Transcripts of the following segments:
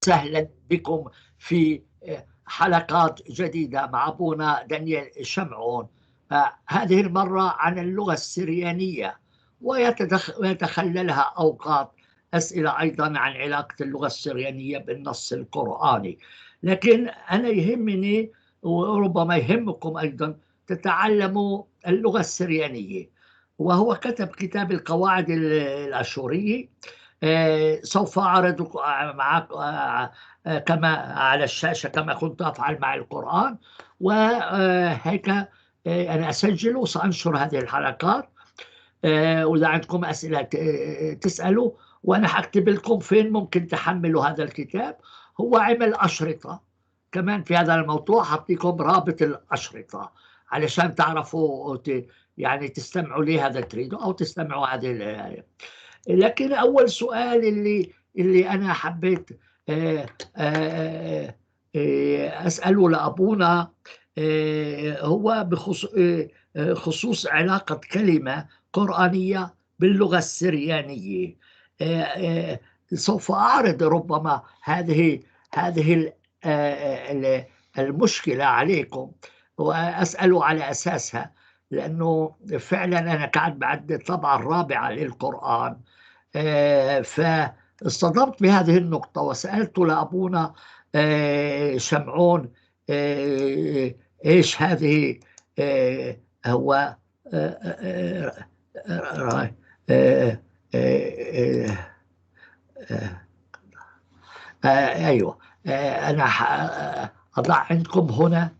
وسهلا بكم في حلقات جديدة مع أبونا دانيال شمعون. هذه المرة عن اللغة السريانية، ويتخللها أوقات أسئلة أيضا عن علاقة اللغة السريانية بالنص القرآني. لكن أنا يهمني وربما يهمكم أيضا تتعلموا اللغة السريانية. وهو كتب كتاب القواعد الأشورية. سوف أعرض معك كما على الشاشة كما كنت أفعل مع القرآن، وهيك أنا أسجل وسأنشر هذه الحلقات. وإذا عندكم أسئلة تسألوا، وأنا حكتب لكم فين ممكن تحملوا هذا الكتاب. هو عمل أشرطة كمان في هذا الموضوع، حطيكم رابط الأشرطة علشان تعرفوا يعني تستمعوا لي هذا تريدوا أو تستمعوا هذه. لكن أول سؤال اللي أنا حبيت أسأله لأبونا هو بخصوص علاقة كلمة قرآنية باللغة السريانية. سوف أعرض ربما هذه المشكلة عليكم وأسأل على أساسها، لأنه فعلا أنا قاعد بعد الطبعة الرابعة للقرآن. فاصطدمت بهذه النقطة وسألت لأبونا شمعون إيش هذه. هو أيوة. أنا أضع عندكم هنا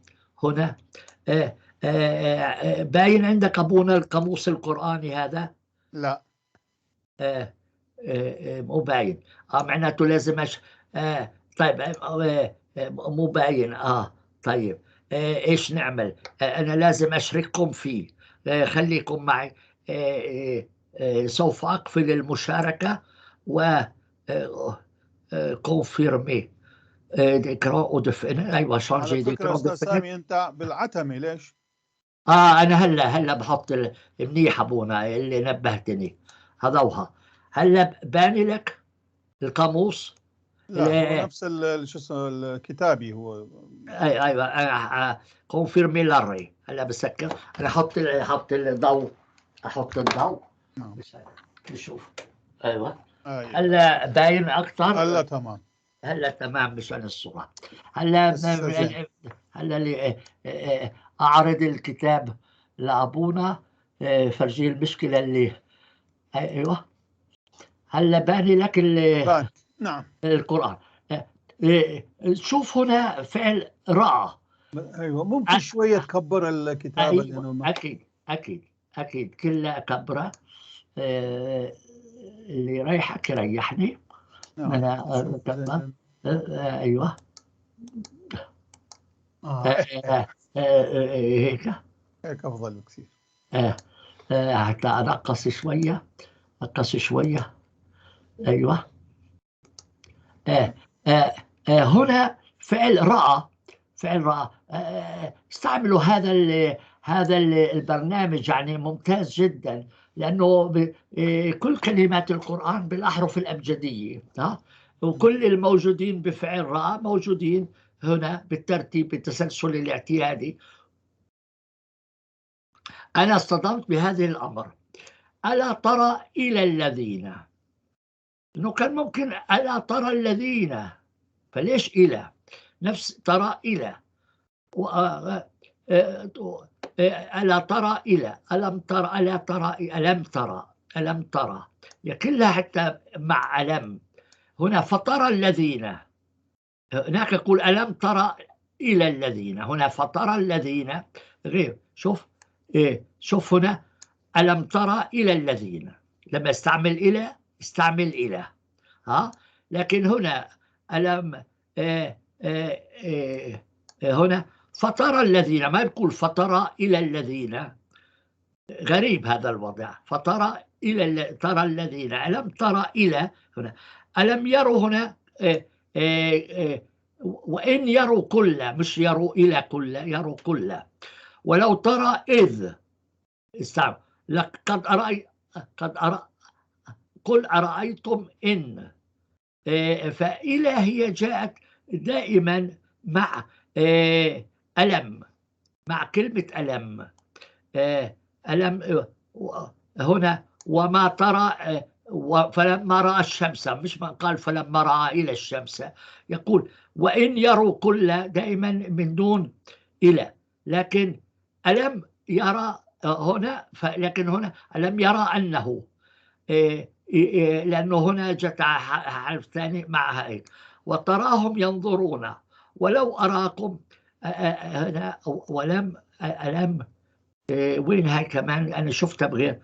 باين عندك أبونا القاموس القرآني هذا؟ لا. مو باين. معناته لازم طيب. مو باين. طيب. ايش نعمل؟ انا لازم اشرككم فيه. خليكم معي. سوف اقفل المشاركة و كونفيرمي ديكرون ودفن. ايوه شانجي على فكرة ديكرون أستاذ دفن. سامي أنت بالعتمة ليش؟ انا هلا بحط منيح ابونا اللي نبهتني هذوها. هلا باني لك القاموس؟ لا هو نفس شو اسمه الكتابي هو. ايوه كونفيرمي لاري. هلا بسكر. انا احط الضوء. نعم. نشوف. ايوه. أيوة. هلا باين اكثر. هلا تمام. هلا تمام مشان الصورة. هلا اللي اعرض الكتاب لابونا. فرجيه المشكلة اللي ايوه. هلا باني لك نعم. القرآن. شوف هنا فعل رأى. أيوة ممكن شوية تكبر الكتابة. أيوة. أكيد كلها كبرة. اللي رايحك يريحني. نعم. أنا أيوة. هيك أفضل بكثير. حتى أنقص شوية. أيوة. هنا فعل رأى. استعملوا هذا البرنامج، يعني ممتاز جدا، لأنه كل كلمات القرآن بالأحرف الأبجدية. وكل الموجودين بفعل رأى موجودين هنا بالترتيب بالتسلسل الاعتيادي. أنا اصطدمت بهذه الأمر. ألا ترى إلى الذين، إنه كان ممكن ألا ترى الذين، فليش إلى؟ نفس ترى إلى. ألا ترى إلى، ألم ترى، ألا ترى، ألم ترى، كلها حتى مع ألم. هنا فطر الذين، هناك يقول ألم ترى إلى الذين، هنا فطر الذين غير. شوف هنا ألم ترى إلى الذين، لما استعمل إلى لكن هنا ألم هنا فطر الذين، ما يقول فطر إلى الذين. غريب هذا الوضع. فطر إلى ترى الذين، ألم ترى إلى. هنا ألم يروا هنا وإن يروا كل، مش يروا إلى كل، يروا كل. ولو ترى إذ استعمل قل أرأيتم إن فإلى هي جاءت دائما مع ألم، مع كلمة ألم. ألم هنا وما ترى فلما رأى الشمس، مش ما قال فلما رأى إلى الشمس، يقول وإن يروا كل، دائما من دون إلى، لكن ألم يرى هنا، لكن هنا ألم يرى أنه، لأنه هنا جت حرف ثاني معها وتراهم ينظرون ولو أراكم هنا ولم ألم وين هاي كمان أنا شفتها بغير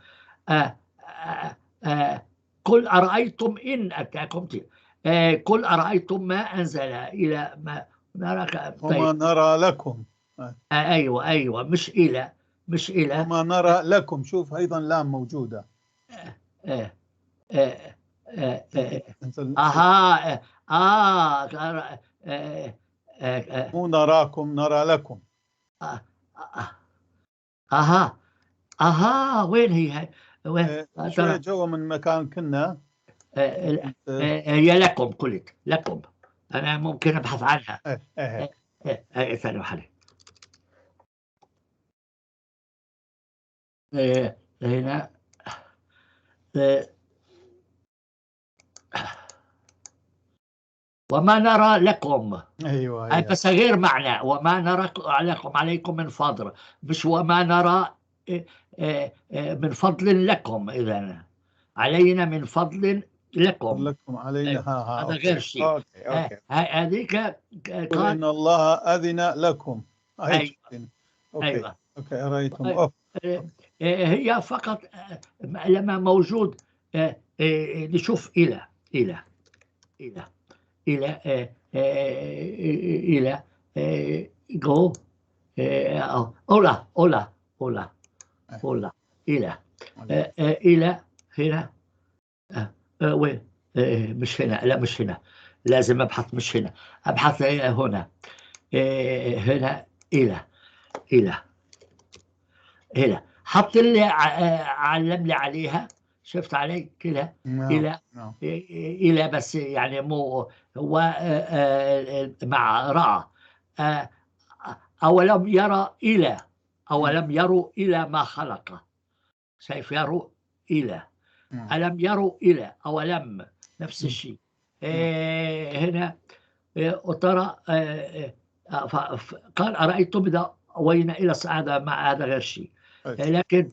قل أرأيتم إن أتاكم قل أرأيتم ما أنزل إلى ما نراك. وما نرى لكم. أيوة مش إلى وما نرى لكم. شوف أيضا لام موجودة. مو نراكم، نرى لكم. وين هي؟ شوية جوا من مكان كنا. هي لكم، قلت لكم، أنا ممكن أبحث عنها. ثانية واحدة. هنا وما نرى لكم. أيوة. بس غير معنى وما نرى لكم عليكم من فضل، مش وما نرى من فضل لكم، إذا علينا من فضل لكم علينا. هذا غير شيء. هذيك قل إن الله أذن لكم. أيوة. أوكي أرأيتم. هي فقط لما موجود نشوف إلى جو أولا إلى هنا وين؟ مش هنا، لا مش هنا، لازم أبحث، مش هنا، أبحث هنا. هنا إلى حط لي علم لي عليها، شفت علي كده إلى بس يعني مو هو مع رأى. أولم يروا إلى ما خلق، شايف يروا إلى، ألم يروا إلى، أولم نفس الشيء. هنا وترى قال أرأيتم إذا أوينا إلى الصعادة، مع هذا غير شيء. لكن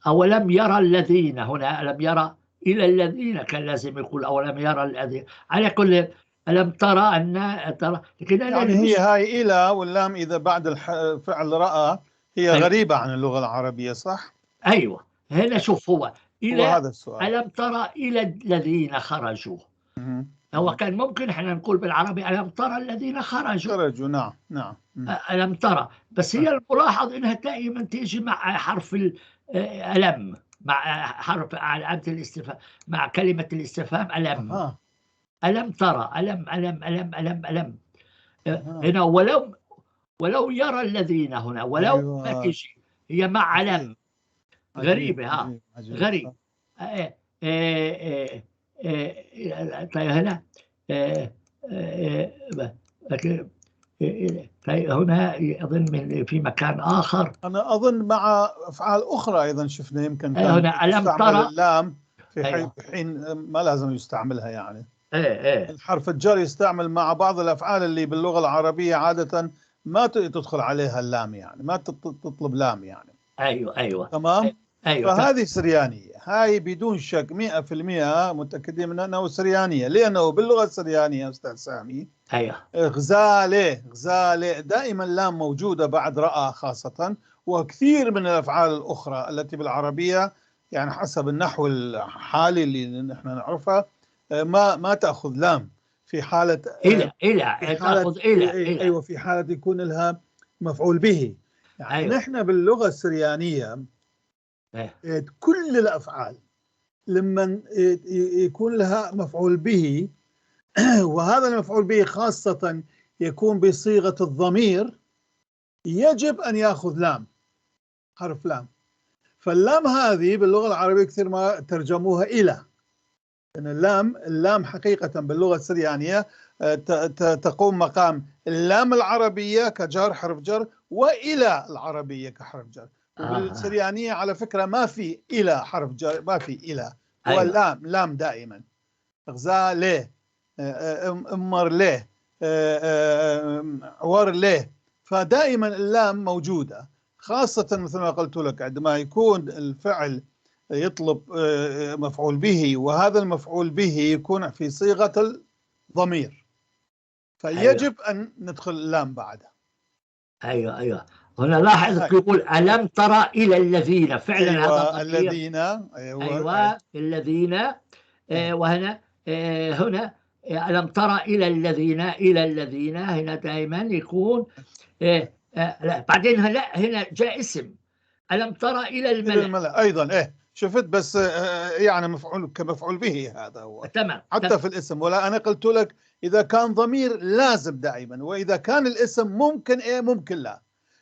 أولم يرى الذين، هنا ألم يرى إلى الذين، كان لازم يقول أولم يرى الذين. على كل ألم ترى أن ترى، لكن يعني هي هاي إلى واللام إذا بعد الفعل رأى هي غريبة عن اللغة العربية، صح؟ أيوة. هنا شوف هو إلى هذا السؤال. ألم ترى إلى الذين خرجوا. هو كان ممكن احنا نقول بالعربي ألم ترى الذين خرجوا. نعم. ألم ترى، بس هي الملاحظ إنها دائما تيجي مع حرف الألم، مع حرف علامة الاستفهام، مع كلمة الاستفهام ألم. ألم ترى، ألم. هنا ولو يرى الذين، هنا ولو ما تيجي هي مع علم. غريبة. غريب. طيب هنا هنا أظن في مكان آخر، أنا أظن مع أفعال أخرى أيضا شفنا يمكن كان هنا ألم ترى اللام في حين ما لازم يستعملها يعني. الحرف الجر يستعمل مع بعض الأفعال اللي باللغة العربية عادة ما تدخل عليها اللام، يعني ما تطلب لام يعني. أيوة. تمام. فهذه سريانية، هاي بدون شك 100% متأكدين من أنه سريانية، لأنه باللغة السريانية أستاذ سامي غزالة دائما لام موجودة بعد رأى خاصة، وكثير من الأفعال الأخرى التي بالعربية يعني حسب النحو الحالي اللي نحن نعرفها ما تأخذ لام في حالة تأخذ إلى. أيوة، في حالة يكون لها مفعول به يعني. نحن باللغة السريانية كل الأفعال لما يكون لها مفعول به وهذا المفعول به خاصة يكون بصيغة الضمير، يجب أن يأخذ لام، حرف لام. فاللام هذه باللغة العربية كثير ما ترجموها إلى، إن اللام حقيقة باللغة السريانية تقوم مقام اللام العربية كجار حرف جر، وإلى العربية كحرف جر. وبالسريانية على فكرة ما في إلى حرف جر، ما في إلى، هو لام دائما. غزاء ليه، امر ليه، عور ليه، فدائما اللام موجودة، خاصة مثل ما قلت لك عندما يكون الفعل يطلب مفعول به، وهذا المفعول به يكون في صيغة الضمير، فيجب أن ندخل اللام بعدها. أيوة هنا لاحظ يقول ألم ترى إلى الذين، فعلا هذا ضمير. الذين، الذين. وهنا هنا ألم ترى إلى الذين هنا دائما يكون لا، بعدين هنا جاء اسم ألم ترى إلى الملأ أيضا. شفت، بس يعني مفعول كمفعول به، هذا هو تمام حتى في الاسم. ولا أنا قلت لك إذا كان ضمير لازم دائما، وإذا كان الاسم ممكن ممكن لا.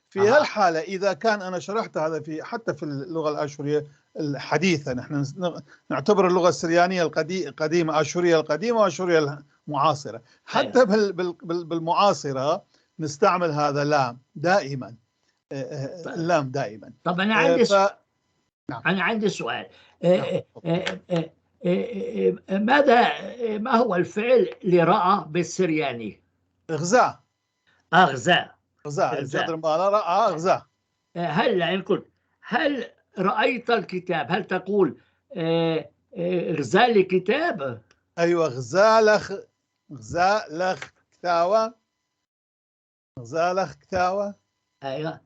في هالحالة إذا كان، أنا شرحت هذا حتى في اللغة الآشورية الحديثة، نحن نعتبر اللغة السريانية القديمة آشورية القديمة وآشورية المعاصرة، حتى بالمعاصرة نستعمل هذا لام دائما، اللام دائما. طب أنا عندي أنا عندي سؤال. ما هو الفعل لرأى بالسرياني؟ إغزاء. أغزاء. الجذر ماله رأى، إغزاء. هل يعني هل رأيت الكتاب، هل تقول إغزاء لكتاب؟ أيوة، غزالخ كتاوة، غزالخ كتاوة. أيوة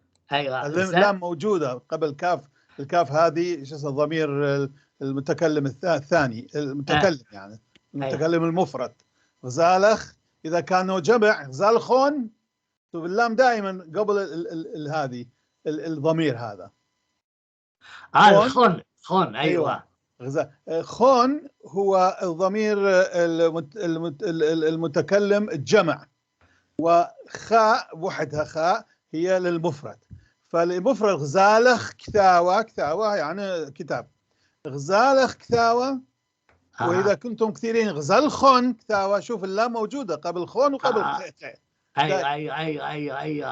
اللام موجودة قبل كاف. الكاف هذه شو اسمه، ضمير المتكلم الثاني، المتكلم يعني المتكلم المفرد. غزالخ إذا كانوا جمع غزالخون، باللام دائما قبل هذه الضمير هذا. خون. أيوة. خون هو الضمير المتكلم الجمع، وخاء وحدها خاء هي للمفرد. فالمفرد غزالخ كثاوة يعني كتاب، غزالخ كثاوة. وإذا كنتم كثيرين غزالخون كثاوة، شوف اللام موجودة قبل خون وقبل خاء.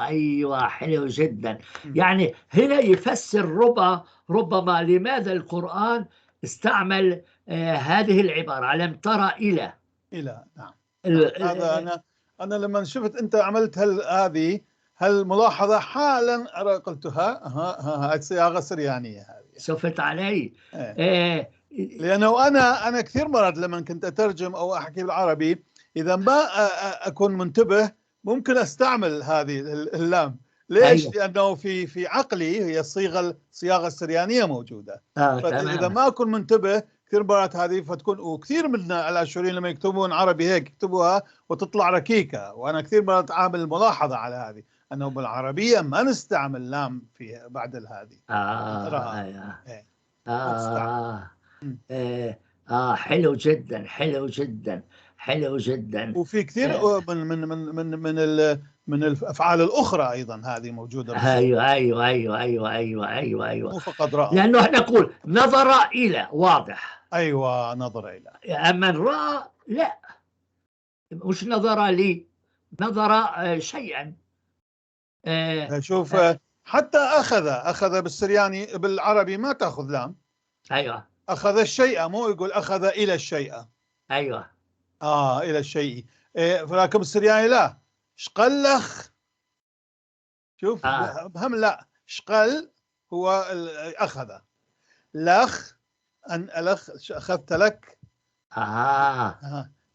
أيوة حلو جدا. يعني هنا يفسر ربما لماذا القرآن استعمل هذه العبارة ألم ترى إلى. نعم. هذا أنا لما شفت أنت عملت هذه هالملاحظة حالا قلتها صياغة سريانية هذه. شفت علي؟ لأنه أنا كثير مرات لما كنت أترجم أو أحكي بالعربي، إذا ما أكون منتبه ممكن أستعمل هذه اللام. ليش؟ لأنه في عقلي هي الصياغة السريانية موجودة. فإذا ما أكون منتبه كثير مرات هذه فتكون، وكثير من الآشوريين لما يكتبون عربي هيك يكتبوها وتطلع ركيكة. وأنا كثير مرات عامل ملاحظة على هذه، أنه بالعربية ما نستعمل لام في بعد هذه. حلو جدا حلو جدا حلو جدا. وفي كثير من الافعال الاخرى ايضا هذه موجوده. ايوه مو فقط راى، لانه احنا نقول نظر الى، واضح. ايوه نظر الى. اما راى لا، مش نظر لي، نظر شيئا. شوف حتى اخذ بالسرياني بالعربي ما تاخذ لام. ايوه اخذ الشيء، مو يقول اخذ الى الشيء. ايوه الى الشيء. فلكن بالسرياني لا، شقلخ. شوف هم لا، شقل هو اخذ، لخ ان الخ اخذت لك.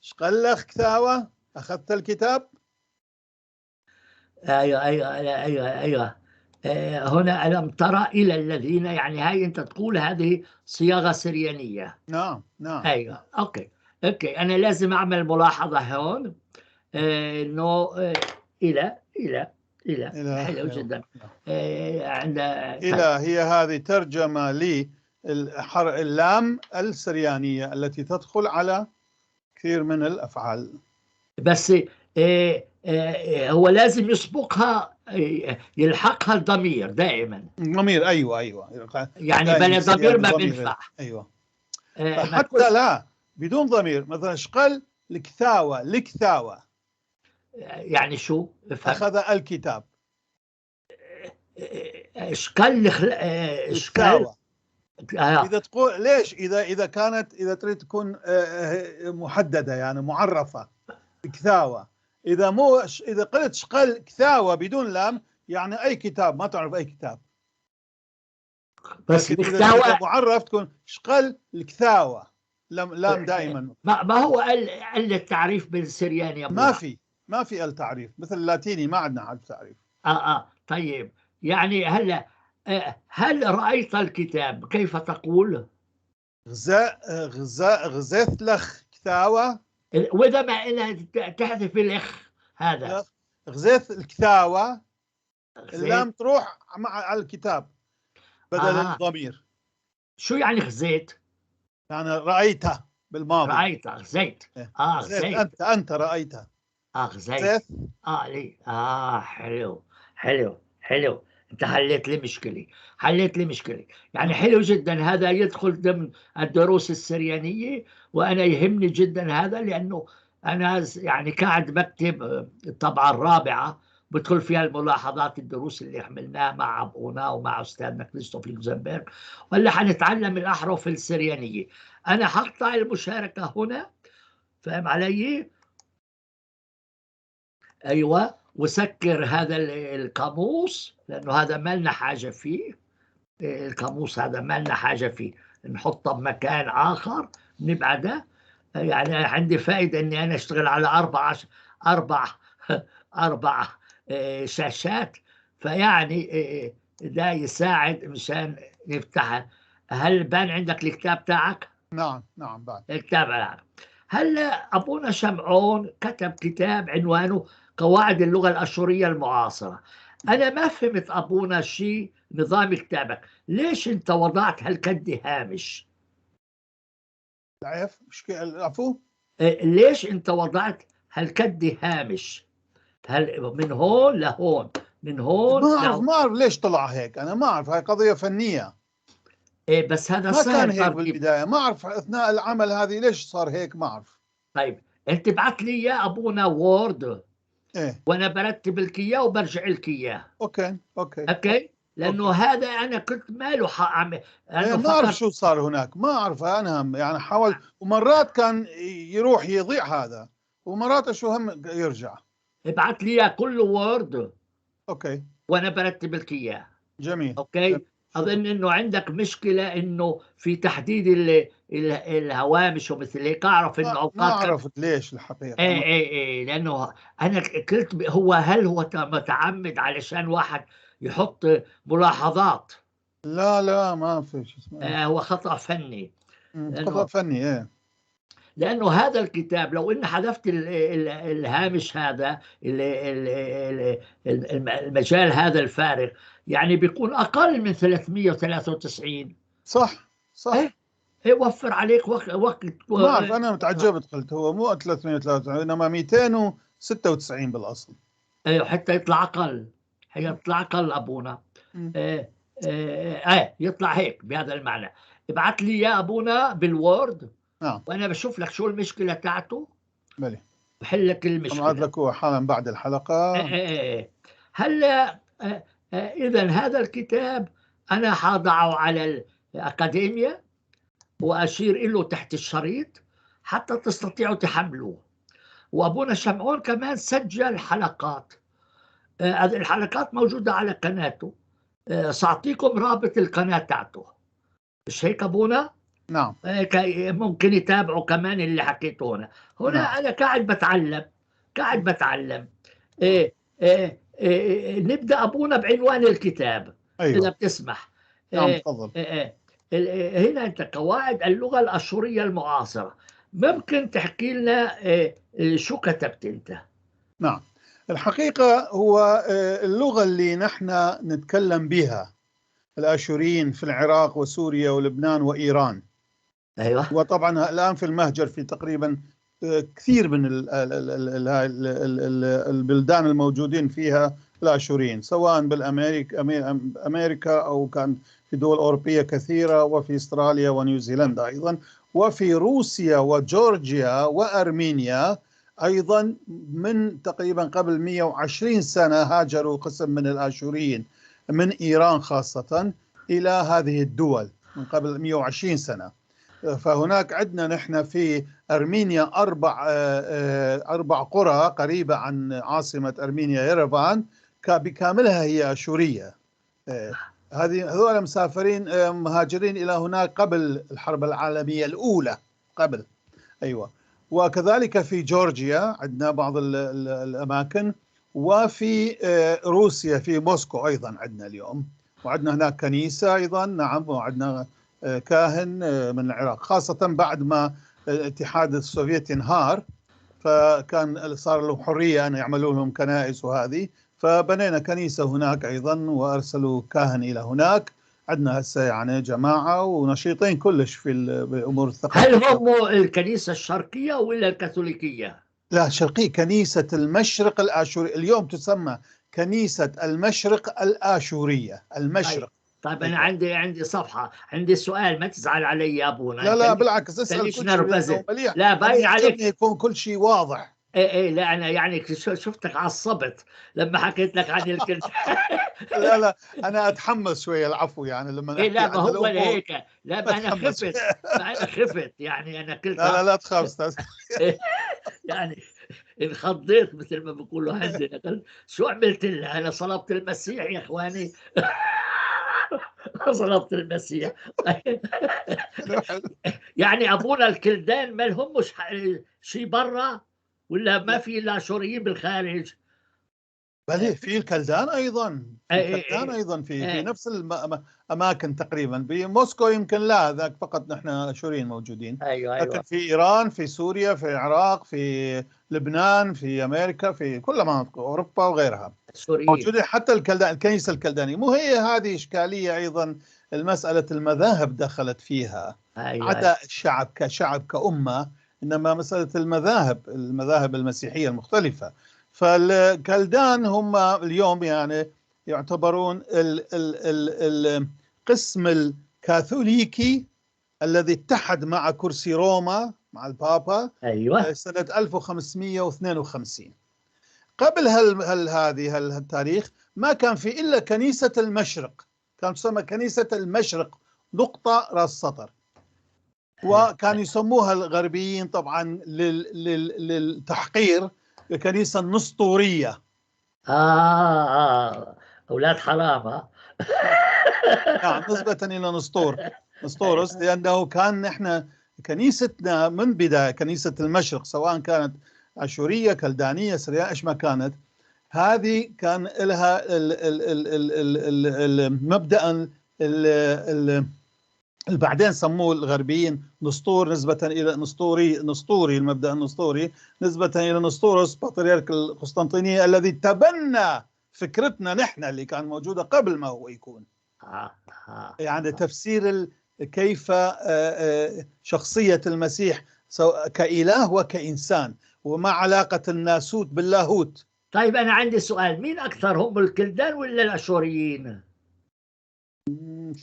شقلخ كتاوه اخذت الكتاب. ايوه هنا ألم ترى إلى الذين، يعني هاي أنت تقول هذه صياغة سريانية. نعم أيوة. أوكي أنا لازم أعمل ملاحظة هون، إنه إلى حلو جدا. عند إلى هي هذه ترجمة اللام السريانية التي تدخل على كثير من الأفعال. بس هو لازم يسبقها، يلحقها الضمير دائما. ضمير، ايوه يعني بلا ضمير ما بينفع. ايوه. حتى لا بدون ضمير، مثلا شقل الكثاوة يعني شو؟ اخذ الكتاب. اشكال الكثاوة. اذا تقول ليش، اذا كانت، اذا تريد تكون محددة يعني معرفة كثاوة، اذا مو، اذا قلت شقل كثاوة بدون لام يعني اي كتاب، ما تعرف اي كتاب. بس لكن اذا معرف تكون شقل الكثاوة، لام دائما. ما هو قال التعريف بالسرياني يا ما في التعريف مثل اللاتيني، ما عندنا حرف تعريف. طيب يعني هلا هل رأيت الكتاب كيف تقول؟ غزيت لخ كثاوة، وإذا ما إنها تحذف الإخ هذا غزيت الكثاوة، اللام تروح على الكتاب بدل الضمير. شو يعني غزيت؟ يعني رأيته بالماضي. رأيته، غزيت. غزيت. أنت رأيته. غزيت. لي. حلو. انت حليت لي مشكلة يعني حلو جدا. هذا يدخل ضمن الدروس السريانية، وانا يهمني جدا هذا، لانه انا يعني قاعد بكتب الطبعة الرابعة بدخل فيها الملاحظات، الدروس اللي عملناها مع ابونا ومع استاذنا كريستوف لوكزنبرغ، ولا حنتعلم الاحرف السريانية. انا حقطع المشاركة هنا، فهم علي؟ ايوه. وسكر هذا القاموس، لانه هذا ما لنا حاجه فيه. القاموس هذا ما لنا حاجه فيه، نحطه بمكان اخر نبعده. يعني عندي فائده اني انا اشتغل على اربع اربع شاشات، فيعني ده يساعد مشان نفتحها. هل بان عندك الكتاب تاعك؟ نعم بان الكتاب تاعك. هلا ابونا شمعون كتب كتاب عنوانه قواعد اللغة الأشورية المعاصرة. أنا ما فهمت أبونا شيء نظام كتابك، ليش أنت وضعت هالكد هامش؟ العفو؟ ليش أنت وضعت هالكد هامش؟ هل من هون لهون، من هون ما أعرف ليش طلع هيك. أنا ما أعرف، هاي قضية فنية. بس هذا ما كان هيك بالبداية. ما أعرف أثناء العمل هذه ليش صار هيك، ما أعرف. طيب أنت بعت لي إياه أبونا وورد، وانا برتب لك اياه وبرجع لك اياه. اوكي لانه هذا انا كنت ماله حق اعمل. ما اعرف شو صار هناك، ما اعرف. انا يعني حاول، ومرات كان يروح يضيع هذا، ومرات شو هم يرجع. ابعت لي اياه كله وورد. اوكي. وانا برتب لك اياه. جميل. اوكي. اظن انه عندك مشكله انه في تحديد الهوامش ومثل هيك. اعرف انه اوقات ما عرفت ليش الحقيقه. ايه لانه انا قلت هل هو متعمد علشان واحد يحط ملاحظات؟ لا ما في شيء اسمه. هو خطأ فني. خطأ فني. لأنه هذا الكتاب لو إن حذفت الهامش هذا، المجال هذا الفارغ، يعني بيكون أقل من 393. صح. وفر عليك وقت. ما أعرف، أنا تعجبت، قلت هو مو 393 إنما 296 بالأصل. حتى يطلع أقل، أبونا. يطلع هيك بهذا المعنى. ابعت لي يا أبونا بالوورد. وأنا بشوف لك شو المشكلة تاعته. بلي. بحل لك المشكلة. أبعت لك هو حالا بعد الحلقة. هلا إذا هذا الكتاب أنا حاضعه على الأكاديمية وأشير له تحت الشريط حتى تستطيعوا تحملوه. وأبونا شمعون كمان سجل حلقات. هذه الحلقات موجودة على قناته. سأعطيكم رابط القناة تاعته، مش هيك أبونا؟ نعم. ممكن يتابعوا كمان اللي حكيته هنا. نعم. أنا قاعد بتعلم. نبدأ أبونا بعنوان الكتاب. أيوة. إذا بتسمح. نعم تفضل. هنا أنت قواعد اللغة الأشورية المعاصرة. ممكن تحكي لنا شو كتبت أنت؟ نعم. الحقيقة هو اللغة اللي نحن نتكلم بها الآشوريين في العراق وسوريا ولبنان وإيران. أيوة. وطبعا الآن في المهجر في تقريبا كثير من البلدان الموجودين فيها الآشوريين، سواء بالأمريكا أو كان في دول أوروبية كثيرة، وفي استراليا ونيوزيلندا أيضا، وفي روسيا وجورجيا وأرمينيا أيضا. من تقريبا قبل 120 سنة هاجروا قسم من الآشوريين من إيران خاصة إلى هذه الدول من قبل 120 سنة. فهناك عندنا نحن في أرمينيا أربع قرى قريبة عن عاصمة أرمينيا ييرفان بكاملها هي آشورية. هذول مسافرين مهاجرين إلى هناك قبل الحرب العالمية الأولى قبل. أيوة. وكذلك في جورجيا عندنا بعض الأماكن، وفي روسيا في موسكو أيضا عندنا اليوم، وعندنا هناك كنيسة أيضا. نعم. وعندنا كاهن من العراق، خاصة بعد ما الاتحاد السوفيتي انهار، فكان صار لهم حرية أن يعملوا لهم كنائس وهذه، فبنينا كنيسة هناك أيضا وأرسلوا كاهن إلى هناك. عندنا هسه يعني جماعة ونشيطين كلش في الأمور الثقافية. هل هم الكنيسة الشرقية ولا الكاثوليكية؟ لا، شرقية. كنيسة المشرق الآشوري اليوم تسمى كنيسة المشرق الآشورية. المشرق. طيب أنا عندي صفحة، عندي سؤال، ما تزعل علي يا أبونا. لا بالعكس، اسأل كل شيء مليح. لا باين عليك يكون كل شيء واضح. ايه لا انا يعني شفتك عصبت لما حكيت لك عن الكلدان. لا انا اتحمس شويه، العفو يعني لما نحكي لا ما هو هيك. لا ما انا خفت يعني انا قلت لا تخاف استاذ. يعني انخضيت مثل ما بيقولوا عندنا. قلت شو عملت لها؟ انا صلبت المسيح يا اخواني. صلبت المسيح. يعني ابونا الكلدان ما لهمش شيء برا ولا ما في الا آشوريين بالخارج؟ بل في الكلدان ايضا، في نفس الاماكن تقريبا. بموسكو يمكن لا، ذاك فقط نحن آشوريين موجودين. أيوة. لكن في ايران، في سوريا، في العراق، في لبنان، في امريكا، في كل مناطق اوروبا وغيرها موجوده. حتى الكلدان، الكنيسه الكلدانيه. مو هي هذه اشكاليه ايضا؟ المساله المذاهب دخلت فيها. عدا الشعب كشعب كأمة، إنما مسألة المذاهب المسيحية المختلفة. فالكلدان هم اليوم يعني يعتبرون القسم الكاثوليكي الذي اتحد مع كرسي روما مع البابا. أيوة. سنة 1552. قبل هذه التاريخ ما كان في إلا كنيسة المشرق، كانت تسمى كنيسة المشرق نقطة راس سطر. وكانوا يسموها الغربيين طبعا للتحقير الكنيسة النسطورية. أولاد حرام. نعم، نسبة إلى نسطورس، لأنه كان نحن كنيستنا من بداية كنيسة المشرق، سواء كانت آشورية كلدانية سرياء إيش ما كانت، هذه كان لها مبدأ بعدين سموه الغربيين نسطور، نسبة إلى نسطوري المبدأ النسطوري نسبة إلى نسطورس بطريرك القسطنطينية الذي تبنى فكرتنا نحن اللي كان موجودة قبل ما هو يكون. يعني تفسير كيف شخصية المسيح كإله وكإنسان، وما علاقة الناسوت باللاهوت. طيب أنا عندي سؤال، مين أكثر، هم الكلدان ولا الآشوريين؟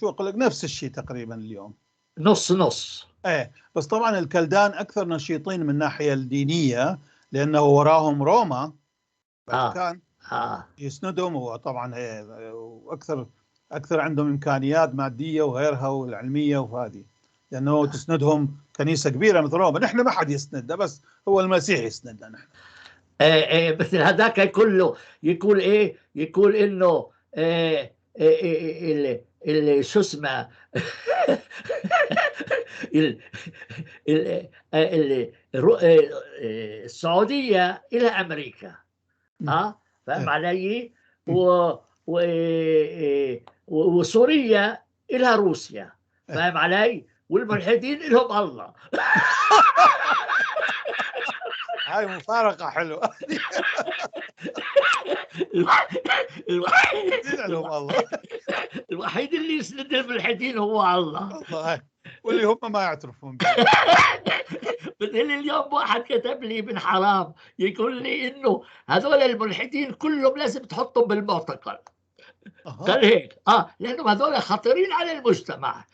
شو أقول لك، نفس الشيء تقريبا اليوم، نص. بس طبعا الكلدان أكثر نشيطين من الناحية الدينية، لأنه وراهم روما كان يسندهم، وطبعا أكثر عندهم إمكانيات مادية وغيرها والعلمية وهذه، لأنه تسندهم كنيسة كبيرة مثل روما. نحن ما حد يسندنا، بس هو المسيح يسندنا نحن. مثل هذاك يقول إيه، يقول إنه اللي شو اسمه السعودية إلى أمريكا، فهم علي؟ وسوريا إلى روسيا، فهم علي؟ والملحدين لهم الله. هاي مفارقة حلوة. الوحيد اللي يسند الملحدين هو الله. واللي هم ما يعترفون به. اليوم واحد كتب لي ابن حرام يقول لي انه هذول الملحدين كلهم لازم تحطهم بالمعتقل. قال هيك لانه هذول خطيرين على المجتمع.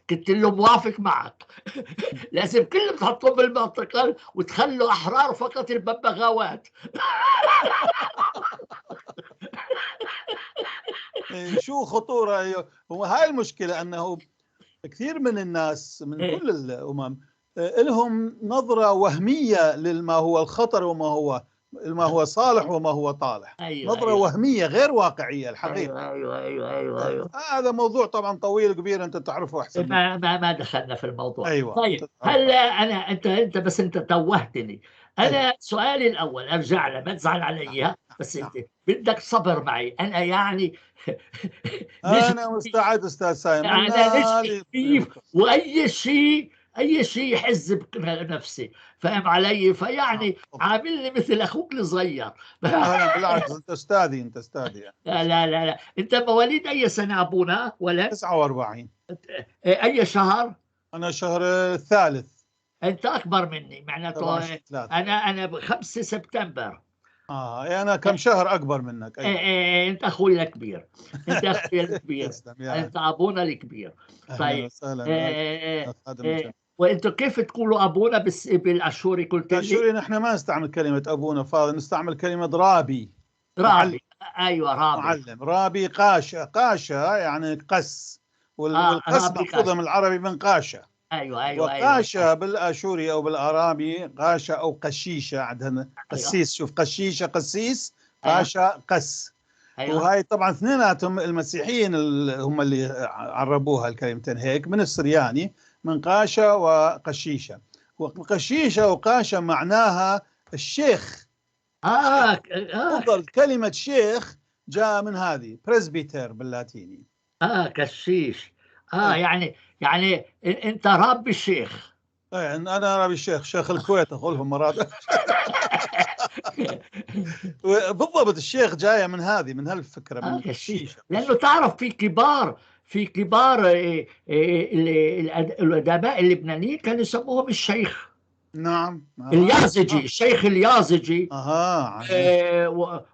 قلت له موافق معك. لازم كلهم تحطهم بالمعتقل وتخلوا احرار فقط الببغاوات. شو خطورة. هو هاي المشكلة، أنه كثير من الناس من كل الأمم لهم نظرة وهمية لما هو الخطر وما هو صالح وما هو طالح. نظرة وهمية غير واقعية الحقيقة. أيوة. هذا موضوع طبعا طويل وكبير، أنت تعرفه أحسن. ما دخلنا في الموضوع. أيوة. طيب هلا أنت بس أنت توهتني. أنا سؤالي الأول أرجع له، ما تزعل علي، بس أنت بدك صبر معي. أنا يعني أنا مستعد أستاذ سايم. أنا نجم وأي شيء يحز بنفسي، فاهم علي؟ فيعني عاملني مثل أخوك الصغير. بالعكس، أنت أستاذي يعني. لا. أنت مواليد أي سنة أبونا؟ ولا 49. أي شهر؟ أنا شهر الثالث. أنت أكبر مني معناته. أنا 5 سبتمبر. أنا كم شهر أكبر منك. أنت أخوي الكبير. أنت أبونا الكبير. طيب وأنتوا كيف تقولوا أبونا بالأشوري؟ قلت لي بالأشوري نحن ما نستعمل كلمة أبونا فاضل، نستعمل كلمة رابي. أيوة رابي. معلم. رابي. قاشة يعني قس، والقس مأخوذة من العربي من قاشة. أيوة. وقاشة بالأشوري أو بالأرامي قاشة أو قشيشة. عندنا قسيس. شوف، قشيشة قسيس، قاشة قس. وهاي طبعا اثنيناتهم المسيحيين هم اللي عربوها الكلمتين هيك من السرياني، من قاشة وقشيشة. وقشيشة وقاشة معناها الشيخ. أفضل كلمة شيخ جاء من هذه بريسبيتر باللاتيني. كشيش. يعني انت رب الشيخ. انا ربي الشيخ، شيخ الكويت اقولهم مرات. بالضبط، الشيخ جايه من هالفكره من الشيخ. لانه تعرف في كبار الادباء اللبنانيين كانوا يسموهم الشيخ. نعم. اليازجي. الشيخ اليازجي.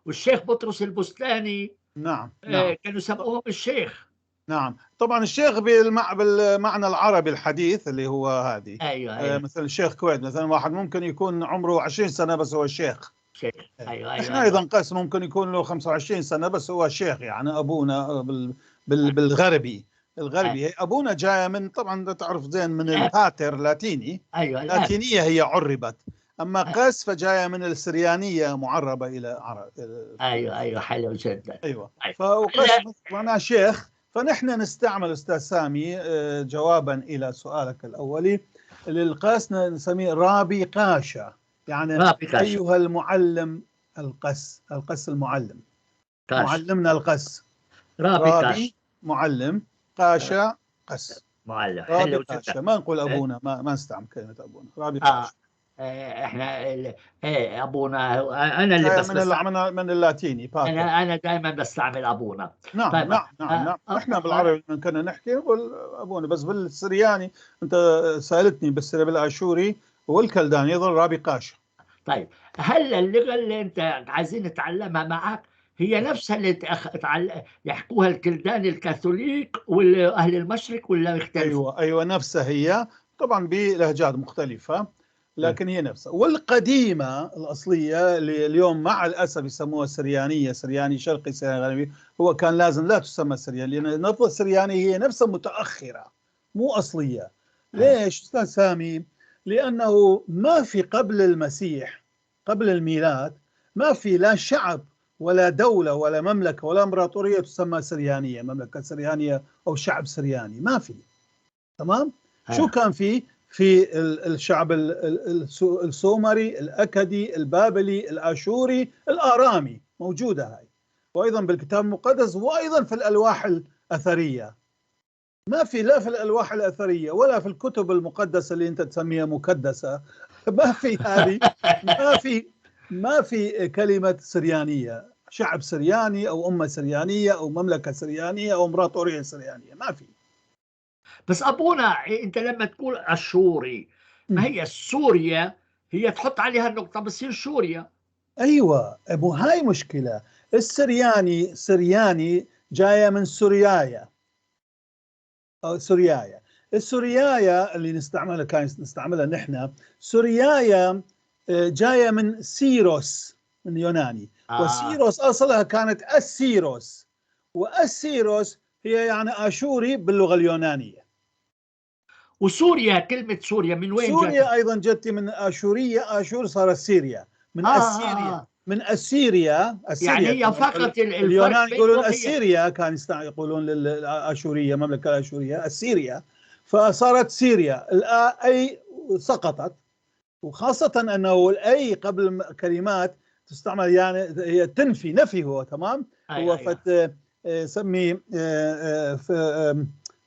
والشيخ بطرس البستاني. نعم. كانوا يسموهم الشيخ. نعم. طبعا الشيخ بالمعنى العربي الحديث اللي هو هذه. أيوة. مثل الشيخ كويت مثلا، واحد ممكن يكون عمره 20 سنة بس هو شيخ. أيوة. احنا ايضا قس ممكن يكون له 25 سنة بس هو شيخ. يعني ابونا بالغربي الغربي ابونا جاي من، طبعا تعرف زين، من الباتر لاتيني. لاتينية هي عربت. اما قس فجايه من السريانية معربة الى عرب. ايوه حلو جدا. ايوه. فقس معناه شيخ. فنحن نستعمل أستاذ سامي جوابا إلى سؤالك الأولي للقس نسميه رابي قاشة. يعني أيها المعلم القس المعلم. معلمنا القس. رابي معلم، قاشة قس. معلم. رابي قاشة. ما نقول أبونا، ما نستعمل كلمة أبونا. رابي قاشة. احنا ابونا انا اللي بس من اللاتيني انا دائما بستعمل ابونا. نعم. طيب. نعم. احنا بالعربي من كنا نحكي نقول ابونا، بس بالسرياني انت سالتني بالاشوري والكلداني يظل رابي قاشة. طيب هل اللغه اللي انت عايزين نتعلمها معك هي نفسها اللي يحكوها الكلداني الكاثوليك واهل المشرق ولا يختلفوا؟ ايوه نفسها هي، طبعا بلهجات مختلفة لكن هي نفسها. والقديمة الأصلية اللي اليوم مع الأسف يسموها سريانية، سرياني شرقي سرياني غربي، هو كان لازم لا تسمى سرياني لأن النطق السرياني هي نفسها متأخرة مو أصلية. ليش أستاذ سامي؟ لأنه ما في قبل المسيح، قبل الميلاد، ما في لا شعب ولا دولة ولا مملكة ولا امبراطورية تسمى سريانية، مملكة سريانية أو شعب سرياني، ما في. تمام؟ شو كان في الشعب السومري، الأكدي، البابلي، الآشوري، الآرامي، موجودة هاي، وأيضا بالكتاب المقدس وأيضا في الألواح الأثرية. ما في لا في الألواح الأثرية ولا في الكتب المقدسة اللي أنت تسميها مكدسة، ما في هذه. ما في كلمة سريانية، شعب سرياني أو أمة سريانية أو مملكة سريانية أو إمبراطورية سريانية، ما في. بس ابونا انت لما تقول اشوري، ما هي سوريا هي تحط عليها النقطه بتصير سوريا. ايوه، ابو هاي مشكله. سرياني جايه من سوريايا او سوريايا. السوريايا اللي كان نستعملها نحن، سوريايا جايه من سيروس، من يوناني. وسيروس اصلها كانت السيروس، والسيروس هي يعني اشوري باللغه اليونانيه. وسوريا، كلمه سوريا من وين جت؟ سوريا ايضا جت من اشوريه، اشور صارت سيريا، من السيريا. من السيريا يعني هي فقط الفرق اليونان يقولون بينهم السيريا، كان يقولون للاشوريه، المملكه الاشوريه السيريا، فصارت سيريا. اي سقطت. وخاصه انه الاي قبل كلمات تستعمل يعني هي تنفي، نفي هو تمام. هو نسميه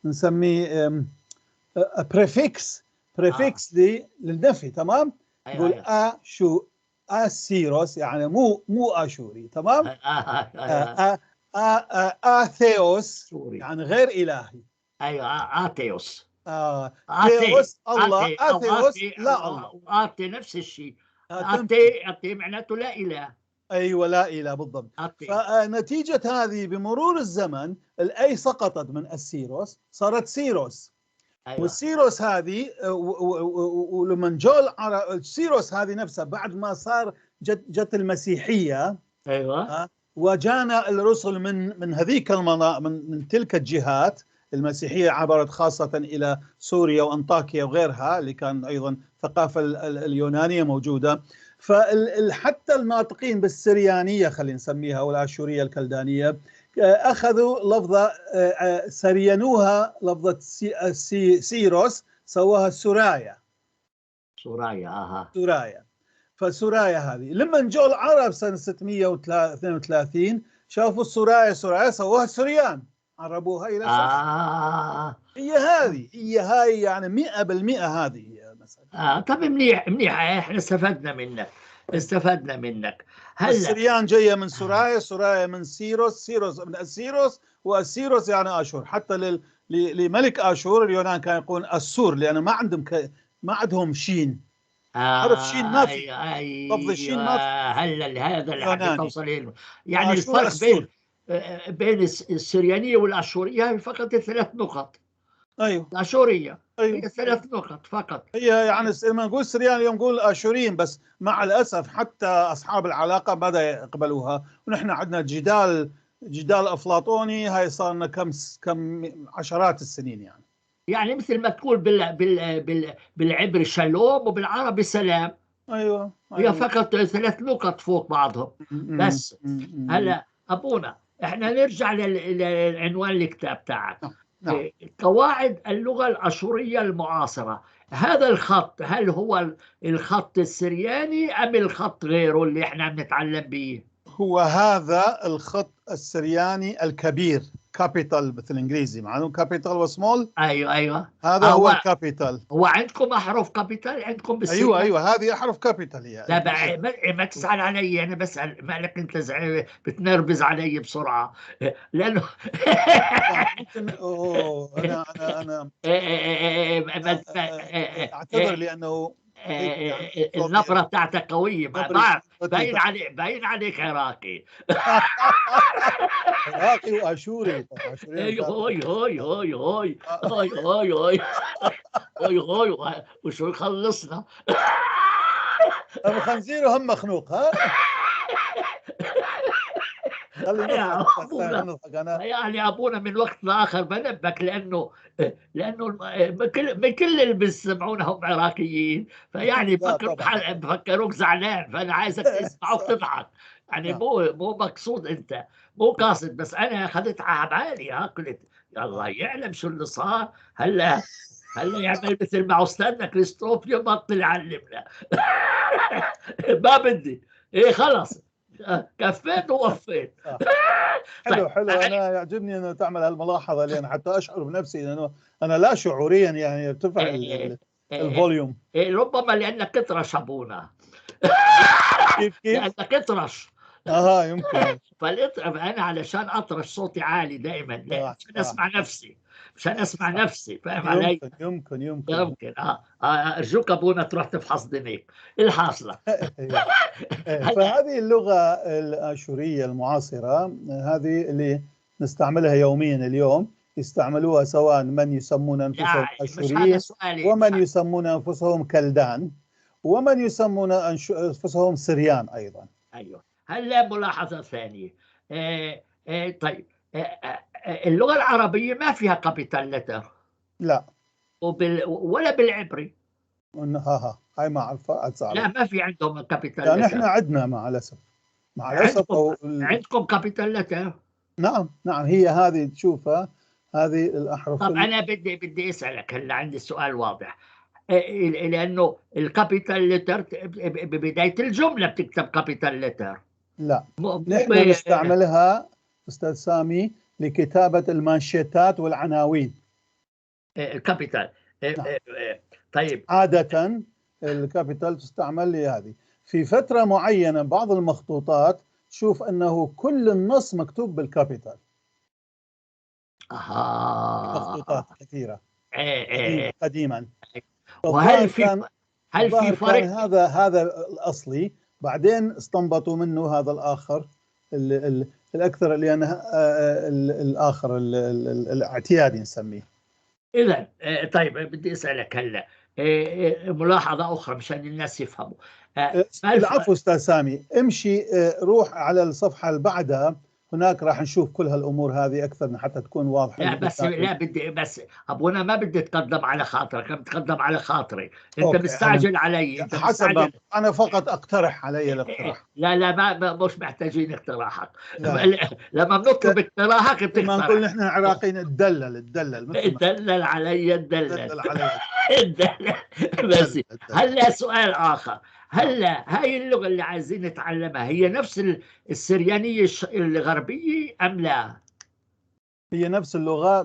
نسميه بريفكس للنفي تمام. يقول اسيروس يعني مو اشوري تمام. اثيوس يعني غير الهي. ايوه اثيوس. ثيوس الله، اثيوس لا الله. اتي نفس الشيء. اتي معناته لا اله. ايوه لا اله بالضبط. فنتيجه هذه بمرور الزمن الاي سقطت من السيروس صارت سيروس. أيوة. والسيروس هذه ولما جو السيروس هذه نفسها بعد ما صار جت المسيحيه. ايوه. وجانا الرسل من هذيك من تلك الجهات. المسيحيه عبرت خاصه الى سوريا وانطاكيا وغيرها، اللي كان ايضا الثقافه اليونانيه موجوده. فحتى الناطقين بالسريانيه خلينا نسميها والاشوريه الكلدانيه اخذوا لفظه سرينوها، لفظه سيروس سواها سورايا. سورايا. فسورايا هذه لما جو العرب سنه 632 شافوا السورايا سووها سوريان، عربوها الى هي هاي يعني 100% هذه مثلا. طب منيح احنا استفدنا منك. هلا السريان جايه من سورايا من سيروس من السيروس، والسيروس يعني اشور. حتى لملك اشور اليونان كان يقول السور، لانه ما عندهم شين. حرف شين ما في، لفظ الشين ما في. هلا هذا اللي حبيت توصل له. يعني الفرق بين السريانيه والاشوريه فقط 3 نقط. ايوه الاشوريه هي 3 نقط فقط. هي يعني لما نقول سريان اليوم نقول اشوريين، بس مع الاسف حتى اصحاب العلاقه بدا يقبلوها. ونحن عندنا جدال افلاطوني هاي صار لنا كم عشرات السنين يعني مثل ما تقول بالعبري شالوم وبالعربي سلام. ايوه هي فقط 3 نقط فوق بعضهم بس. هلا ابونا احنا نرجع للعنوان الكتاب تاعك. قواعد اللغه الاشوريه المعاصره. هذا الخط هل هو الخط السرياني ام الخط غيره اللي احنا بنتعلم به؟ هو هذا الخط السرياني الكبير، كابيتال مثل الانجليزي، معناه كابيتال وسمول. ايوه هذا هو الكابيتال. هو عندكم احرف كابيتال عندكم بالسريان؟ ايوه هذه احرف كابيتال هي. لا ما تزعل علي، انا بسال مالك انت بتنرفز علي بسرعه لانه ممكن انا اعتذر لانه النبره بتاعتك قويه. باين عليك عراقي. عراقي واشوري. هوي هوي هوي هوي هوي هوي هوي هوي وشو يخلصنا. ابو خنزير وهم مخنوق. ها يعني ابونا من وقت لاخر بنبك لانه من كل اللي بيسمعونا هم عراقيين، فيعني بفكروك زعلان، فانا عايزك تسمع وتضحك. يعني مو مقصود، انت مو قاصد، بس انا اخذتها على بالي. قلت الله يعلم شو اللي صار. هلا يعمل مثل ما استاذنا كريستوف يبطل يعلمنا. ما بدي خلص كفيت ووفيت. حلو انا يعجبني انه تعمل هالملاحظه، لان حتى اشعر بنفسي انه انا لا شعوريا يعني يرتفع الفوليوم. ربما لانك اطرش ابونا. كيف لانك اطرش. يمكن. انا علشان اطرش صوتي عالي دائما عشان اسمع نفسي. مشان اسمع نفسي، فاهم علي؟ يمكن ارجوك ابونا تروح تفحص دماغك الحاصله. فهذه اللغه الاشوريه المعاصره هذه اللي نستعملها يوميا اليوم، يستعملوها سواء من يسمون انفسهم اشوريين، ومن يسمون انفسهم كلدان، ومن يسمون انفسهم سريان ايضا. ايوه. هلا ملاحظه ثانيه. طيب، اللغه العربيه ما فيها كابيتال لتر. لا. ولا بالعبري. هاي ما اعرفها. لا، ما في عندهم كابيتال لتر. لتر. نحن عندنا مع الاسف. عندكم كابيتال لتر. نعم هي هذه تشوفها، هذه الاحرف. طب انا بدي اسالك هلا، عندي سؤال واضح. لانه الكابيتال لتر ببدايه الجمله بتكتب كابيتال لتر. لا، نحن نستعملها استاذ سامي لكتابه المانشيتات والعناوين. الكابيتال. طيب، عاده الكابيتال تستعمل لهذه. في فتره معينه بعض المخطوطات تشوف انه كل النص مكتوب بالكابيتال. مخطوطات كثيره قديما. وهل في فرق؟ كان هذا الاصلي، بعدين استنبطوا منه هذا الاخر الاكثر اللي انا الاخر الاعتيادي نسميه. اذا طيب، بدي اسالك هلا ملاحظه اخرى مشان الناس يفهموا. العفو استاذ سامي، امشي روح على الصفحه اللي بعدها، هناك راح نشوف كل هالامور هذه اكثر حتى تكون واضحه. لا بدي بس ابونا، ما بدي اتقدم على خاطرك، عم تقدم على خاطري. انت مستعجل علي. انت حسب انا فقط اقترح علي الاقتراح. لا ما مش محتاجين اقتراحك. لما بنطلب اقتراحك بتقترح. ما نقول نحن عراقيين تدلل علي. بس هلا سؤال اخر. هلا هاي اللغه اللي عايزين نتعلمها هي نفس السريانيه الغربيه ام لا؟ هي نفس اللغة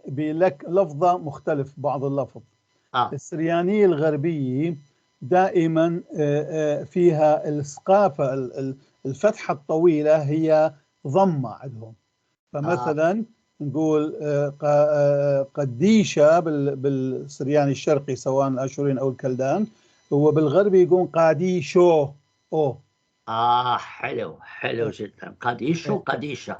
بلك لفظة مختلف بعض اللفظ. السريانية الغربية دائما فيها السقافة، الفتحة الطويلة هي ضمة عندهم. فمثلا نقول قديشة بالسرياني الشرقي سواء الاشوريين او الكلدان، هو بالغربي يقول قاديشو. حلو جدا. قديشة. قديشة.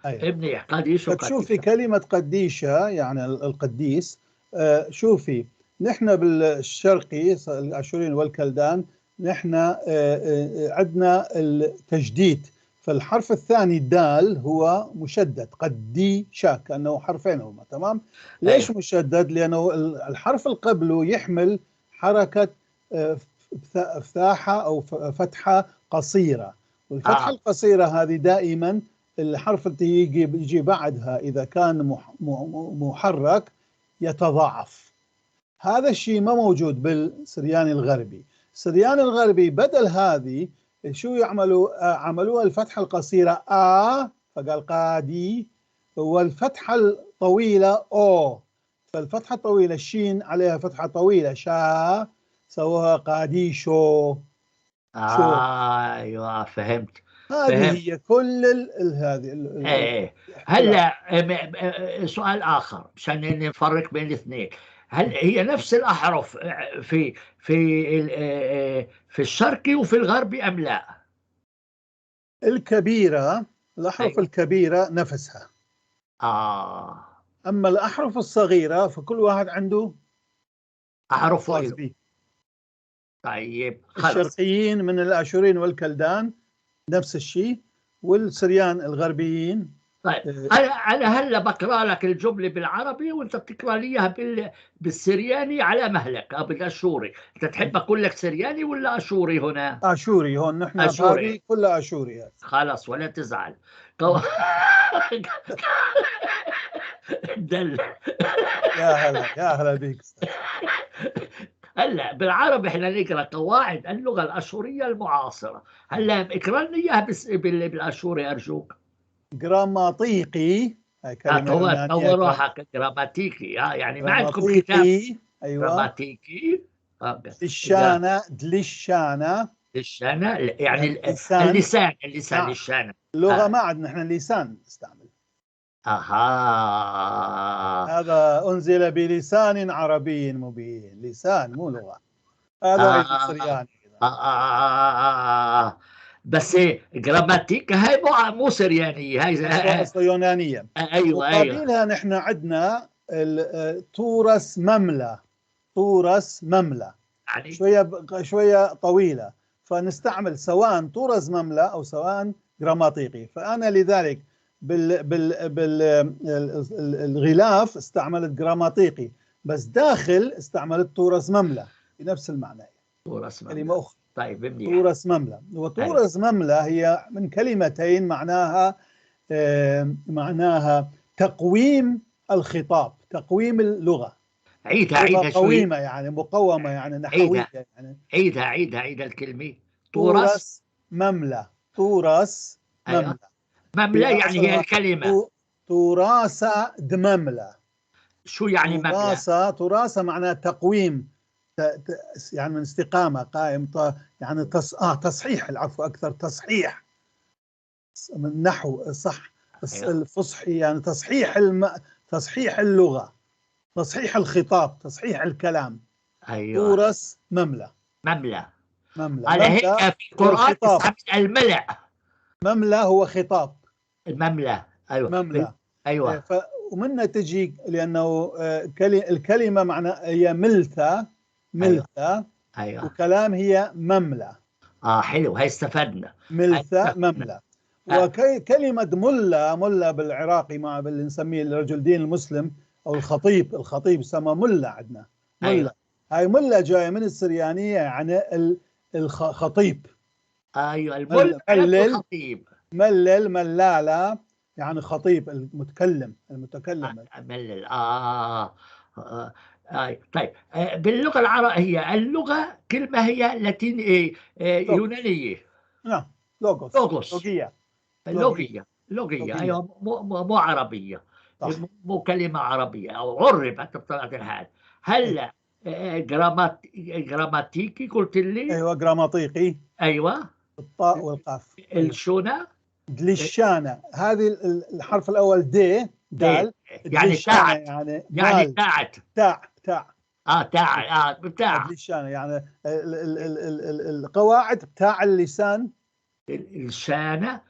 منيح. قديشة. تشوفي كلمة قديشة يعني القديس. شوفي نحن بالشرقي الاشوريين والكلدان نحن عندنا التجديد، فالحرف الثاني الدال هو مشدد، قديشة، كأنه حرفين هما. تمام. ليش مشدد؟ لأنه الحرف اللي قبله يحمل حركة فتاحة أو فتحة قصيرة، والفتحة القصيرة هذه دائما الحرف اللي يجي بعدها إذا كان محرك يتضاعف. هذا الشيء ما موجود بالسرياني الغربي. السرياني الغربي بدل هذه شو يعملوا؟ عملوها الفتحة القصيرة فقال قادي، والفتحة الطويلة فالفتحة الطويلة الشين عليها فتحة طويلة شا، سووها قاديشو. ايوه فهمت. هذه هي كل هذه. هلا سؤال اخر مشان نفرق بين الاثنين. هل هي نفس الاحرف في الشرقي وفي الغربي ام لا؟ الكبيرة، الأحرف الكبيرة نفسها. أما الأحرف الصغيرة فكل واحد عنده أحرف خاص. طيب خلص. الشرقيين من الاشوريين والكلدان نفس الشيء، والسريان الغربيين. طيب انا هلا بقرا لك الجمله بالعربي وانت بتقرا لي اياها بالسرياني على مهلك او بالاشوري. انت تحب اقول لك سرياني ولا اشوري هنا؟ اشوري هون نحن. هذه كلها اشوري. خلاص ولا تزعل. دل. يا هلا بيك. هلا بالعربي احنا نقرا قواعد اللغه الاشوريه المعاصره. هلا اقرا لي اياها بالاشوري ارجوك. جراماتيقي. هاي كلمه طور روحك. جراماتيكي. يعني ما عندكم كتاب. ايوه جراماتيكي. الشانه دلشانه. الشانه يعني اللسان. اللغه ما عندنا احنا اللسان نستعمل. هذا أنزل بلسان عربي مبين، لسان مو لغة، هذا أيضا سرياني. بس جراماتيك هاي مو سريانية، هاي صيونانية. أيوة. وقابلها نحن عندنا تورس مملة، تورس مملة يعني شوية طويلة، فنستعمل سواء تورس مملة أو سواء جراماتيقي. فأنا لذلك بالغلاف استعملت جراماتيقي، بس داخل استعملت تورس مملة بنفس المعنى، تورس مملة كلمة أخرى. طيب منيح. تورس مملة، وتورس مملة هي من كلمتين معناها تقويم الخطاب، تقويم اللغة. عيدها قويمة يعني مقومة يعني نحوية يعني. عيدها الكلمة. تورس مملة، تورس مملة. مملة يعني هي الكلمة. توراسة دمملة. شو يعني مملة؟ توراسة معناها تقويم، يعني من استقامة، قائم، يعني تصحيح، العفو أكثر، تصحيح من نحو صح الفصحي، يعني تصحيح اللغة، تصحيح الخطاب، تصحيح الكلام. تورس مملة. على هيك في القرآن استعمل الملأ. مملة هو خطاب. المملة مملة. أيوة. ومنها تجي لأنه الكلمة معنى هي ملثة. أيوة. وكلام هي مملة. حلو، هاي استفدنا. ملثة مملة. وكلمة ملة بالعراقي مع اللي نسميه الرجل دين المسلم أو الخطيب يسمى ملة عندنا. ملة. هاي ملة جاية من السريانية يعني الخطيب. أيوة، الخطيب. ملالة يعني خطيب، المتكلم. ملل. طيب، باللغة العربية اللغة كلمة هي لاتين يونانية. نعم، لوغوس. لوغية. أيوة، مو عربية. مو كلمة عربية أو عربت بطبيعة الحال. هلا جراماتيكي قلت لي. أيوة، جراماتيقي. أيوة، الطاء والقاف. الشونة دليشانة، هذه الحرف الأول دال. يعني دليشانة يعني بتاع دليشانة يعني القواعد بتاع اللسان. الشانة.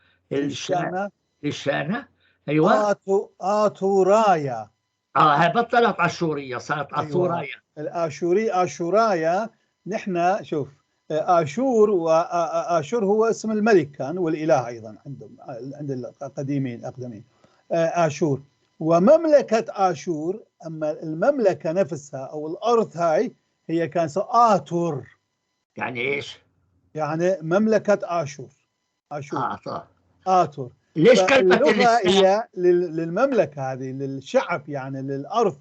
أيوة. آتورايا. هاي بطلت عاشورية، صارت آثورايا. آشورايا. نحن شوف، آشور هو اسم الملك كان والإله أيضا عند القديمين أقدمين. آشور ومملكة آشور. أما المملكة نفسها أو الأرض هاي هي كانت آتور. يعني إيش؟ يعني مملكة آشور. آتور. ليش كلمة اللغة هي للمملكة هذه، للشعب يعني للأرض.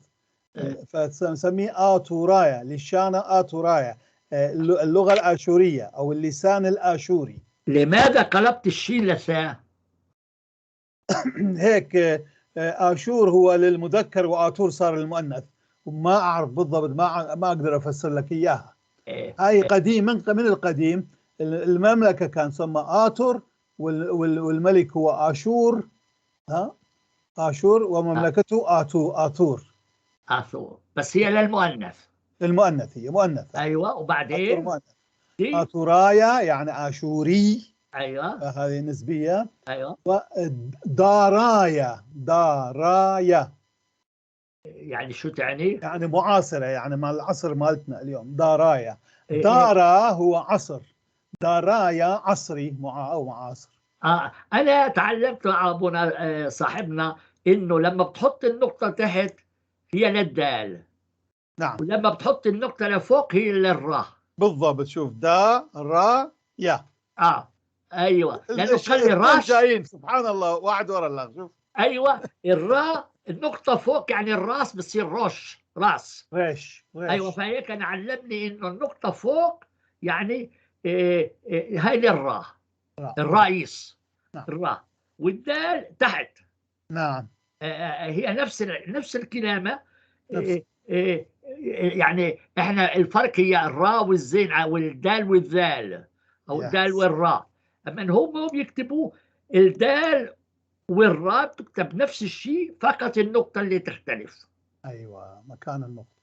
فنسميه آتورايا، للشانة آتورايا، اللغة الآشورية أو اللسان الآشوري. لماذا قلبت الشين لساء؟ هيك آشور هو للمذكر وآتور صار للمؤنث، وما أعرف بالضبط، ما أقدر أفسر لك إياها. هاي قديم، من القديم المملكة كان تسمى آتور، والملك هو آشور. آشور ومملكته آتور. بس هي للمؤنث. المؤنث هي مؤنثة. أيوة، وبعدين آتورايا يعني آشوري. أيوة، هذه نسبية. أيوة. ودارايا. يعني شو تعني؟ يعني معاصرة، يعني مع العصر مالتنا اليوم. دارايا. دارا هو عصر، دارايا عصري أو معاصر. أنا تعلمت مع أبونا صاحبنا إنه لما بتحط النقطة تحت هي للدال. نعم. ولما بتحط النقطة لفوق هي للراء. بالضبط. شوف، دا را يا. أيوة، لأنه خلي راس جايين سبحان الله واحد ورا الآخر. شوف. أيوة، الراء النقطة فوق يعني الراس بصير راس. ريش. أيوة، فهيك أنا علمني إنه النقطة فوق يعني هاي للراء، الرئيس. نعم. الراء، والدال تحت. نعم. هي نفس الكلمة. يعني احنا الفرق هي الراء والزين والدال والذال، او الدال والراء. اما هم بيكتبوا الدال والراء تكتب نفس الشيء، فقط النقطة اللي تختلف. أيوة، مكان النقطة.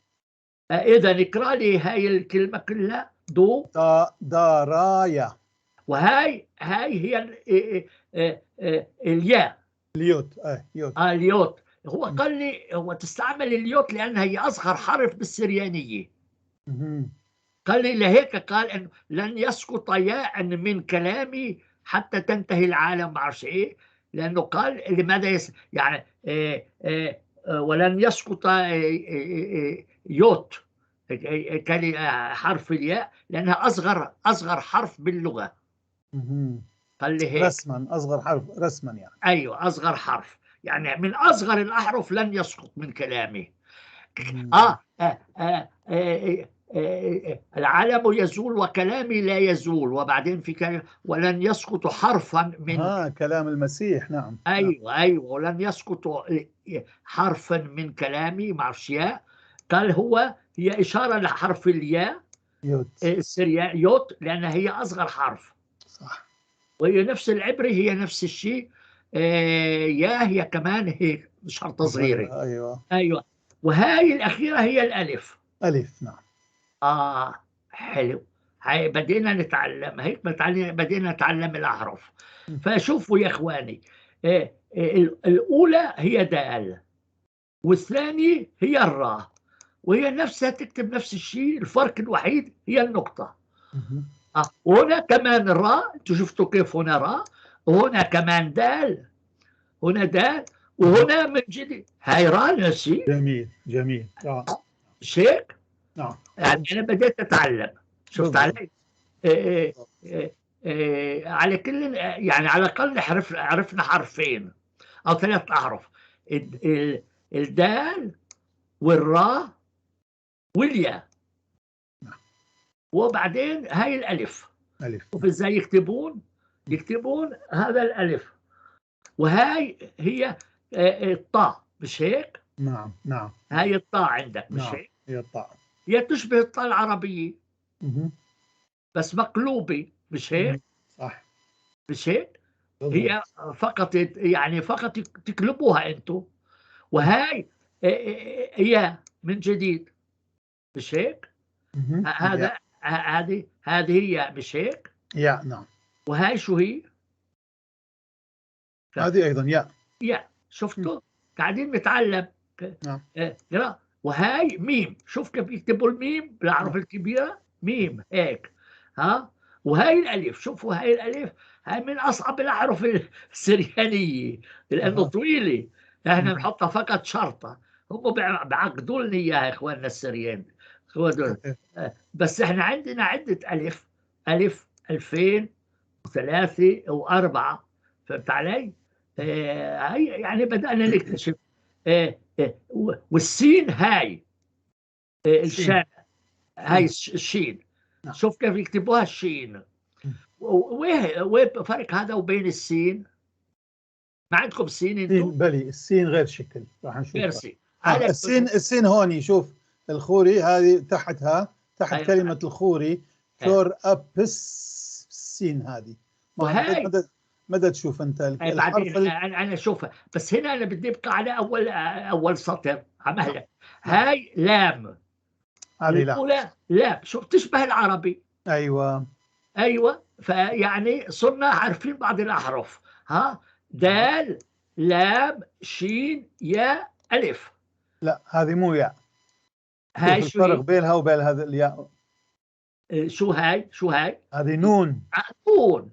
إذا اقرأ لي هاي الكلمة كلها. دارايا. وهاي هي الياء. اليوت. يوت. اليوت. هو قال لي هو تستعمل اليوت لأنها هي أصغر حرف بالسريانية. قال لي لهيك قال إنه لن يسقط ياء من كلامي حتى تنتهي العالم، ما اعرفش ايه، لانه قال لماذا يعني ولن يسقط يوت حرف الياء لانها اصغر حرف باللغه. قال لي هيك رسما، اصغر حرف رسما يعني. ايوه، اصغر حرف يعني من اصغر الاحرف لن يسقط من كلامي. العالم يزول وكلامي لا يزول، وبعدين في كلام ولن يسقط حرفا من كلام المسيح. نعم. ايوه ولن يسقط حرفا من كلامي، مع الشياء. قال هي اشاره لحرف الياء يوت لانها هي اصغر حرف. صح. وهي نفس العبري، هي نفس الشيء. يا هي كمان هيك شرطه صغيره. ايوه. وهاي الاخيره هي الالف. الف. نعم. حلو. هاي بدينا نتعلم هيك، بدينا نتعلم الأحرف. فشوفوا يا إخواني، الأولى هي دال، والثانية هي الراء، وهي نفسها تكتب نفس الشيء، الفرق الوحيد هي النقطة. وهنا كمان راء، انتوا شفتوا كيف هنا راء، وهنا كمان دال، هنا دال، وهنا من جديد هاي راء نفسي. جميل. مش هيك؟ نعم. يعني أنا بديت أتعلم. شفت علي؟ على كل يعني على الأقل عرفنا حرفين أو 3 أحرف، الدال والراء والياء، وبعدين هاي الألف. وفي إزاي يكتبون هذا الألف، وهاي هي الطاء، مش هيك؟ نعم. هاي الطاء عندك، مش هيك؟ هي الطاء. هي تشبه الطاء العربية بس مقلوبة، مش هيك؟ صح. مش هيك؟ هي فقط يعني فقط تقلبوها انتم. وهاي هي من جديد، مش هيك؟ هذه هي، مش هيك؟ نعم. وهاي شو هي؟ هذه ايضا يا شفتوا؟ قاعدين نتعلم. نعم. وهاي ميم، شوف كيف يكتبوا الميم بالحرف الكبيرة، ميم هيك. وهاي الألف، شوفوا هاي الألف، هاي من أصعب الأحرف السريانية لأنه طويلة، احنا نحطها فقط شرطة، هم بعقدوا لنا إياها يا إخواننا السريان. بس احنا عندنا عدة ألف 2000 و3 و4، فهمت علي؟ هاي يعني بدأنا نكتشف. والسين هاي الشين، هاي الشين، شوف كيف يكتبوها الشين. وين فرق هذا وبين السين؟ ما عندكم سين انتم؟ بلي السين غير شكل، راح نشوف غير سين. السين هوني، شوف الخوري هذه تحتها، تحت كلمة الخوري شور أبس السين هذه. مدى تشوف انت الحرف انا اشوفها، بس هنا انا بدي ابقى على اول سطر عملها. هاي لام، هذه الاولى لام، شوف تشبه العربي. ايوه فيعني صرنا عارفين بعض الاحرف. دال لام شين ياء الف. لا هذه مو ياء. هاي شو الفرق بينها وبين هذا الياء؟ شو هاي هذه نون. نون.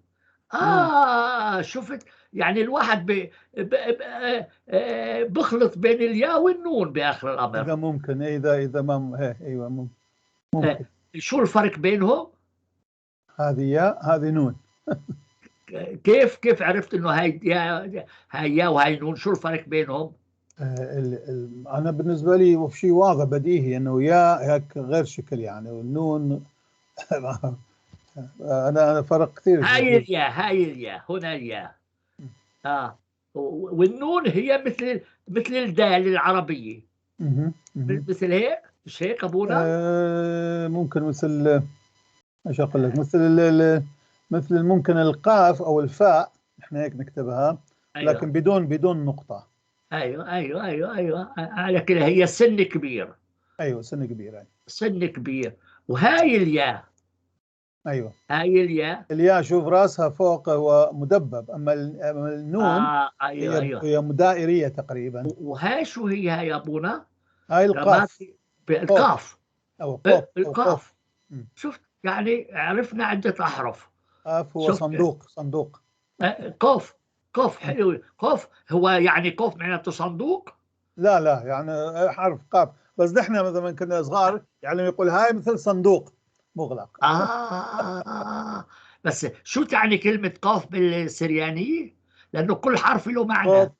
شفت يعني الواحد بخلط بين الياء والنون باخر الامر. اذا ممكن، اذا ما ايوه ممكن. شو الفرق بينهم؟ هذه ياء هذه نون. كيف عرفت انه هاي ياء وهاي نون؟ شو الفرق بينهم؟ انا بالنسبه لي شيء واضح بديهي انه ياء هيك غير شكل يعني، والنون انا فرق كثير. هاي الياء هنا الياء. والنون هي مثل الدال العربيه. مثل هيك، مش هيك ابونا؟ ممكن مثل ايش اقول لك، مثل ممكن القاف او الفاء، احنا هيك نكتبها، لكن بدون نقطة. ايوه على كده هي سن كبير. ايوه سن كبير. أيوة. سن كبير. وهاي الياء. ايوه هاي الياء شوف راسها فوق هو مدبب، اما النون ايوه هي دائرية تقريبا. وهاي شو هي يا ابونا؟ هاي القاف. القاف او قاف. القاف. شفت يعني عرفنا عدة احرف. قاف هو صندوق. قاف حلو. قاف هو يعني قاف معناته صندوق. لا يعني حرف قاف، بس نحن مثلا كنا صغار يعني يقول هاي مثل صندوق مغلق. بس شو تعني كلمة قاف بالسريانية؟ لأنه كل حرف له معنى.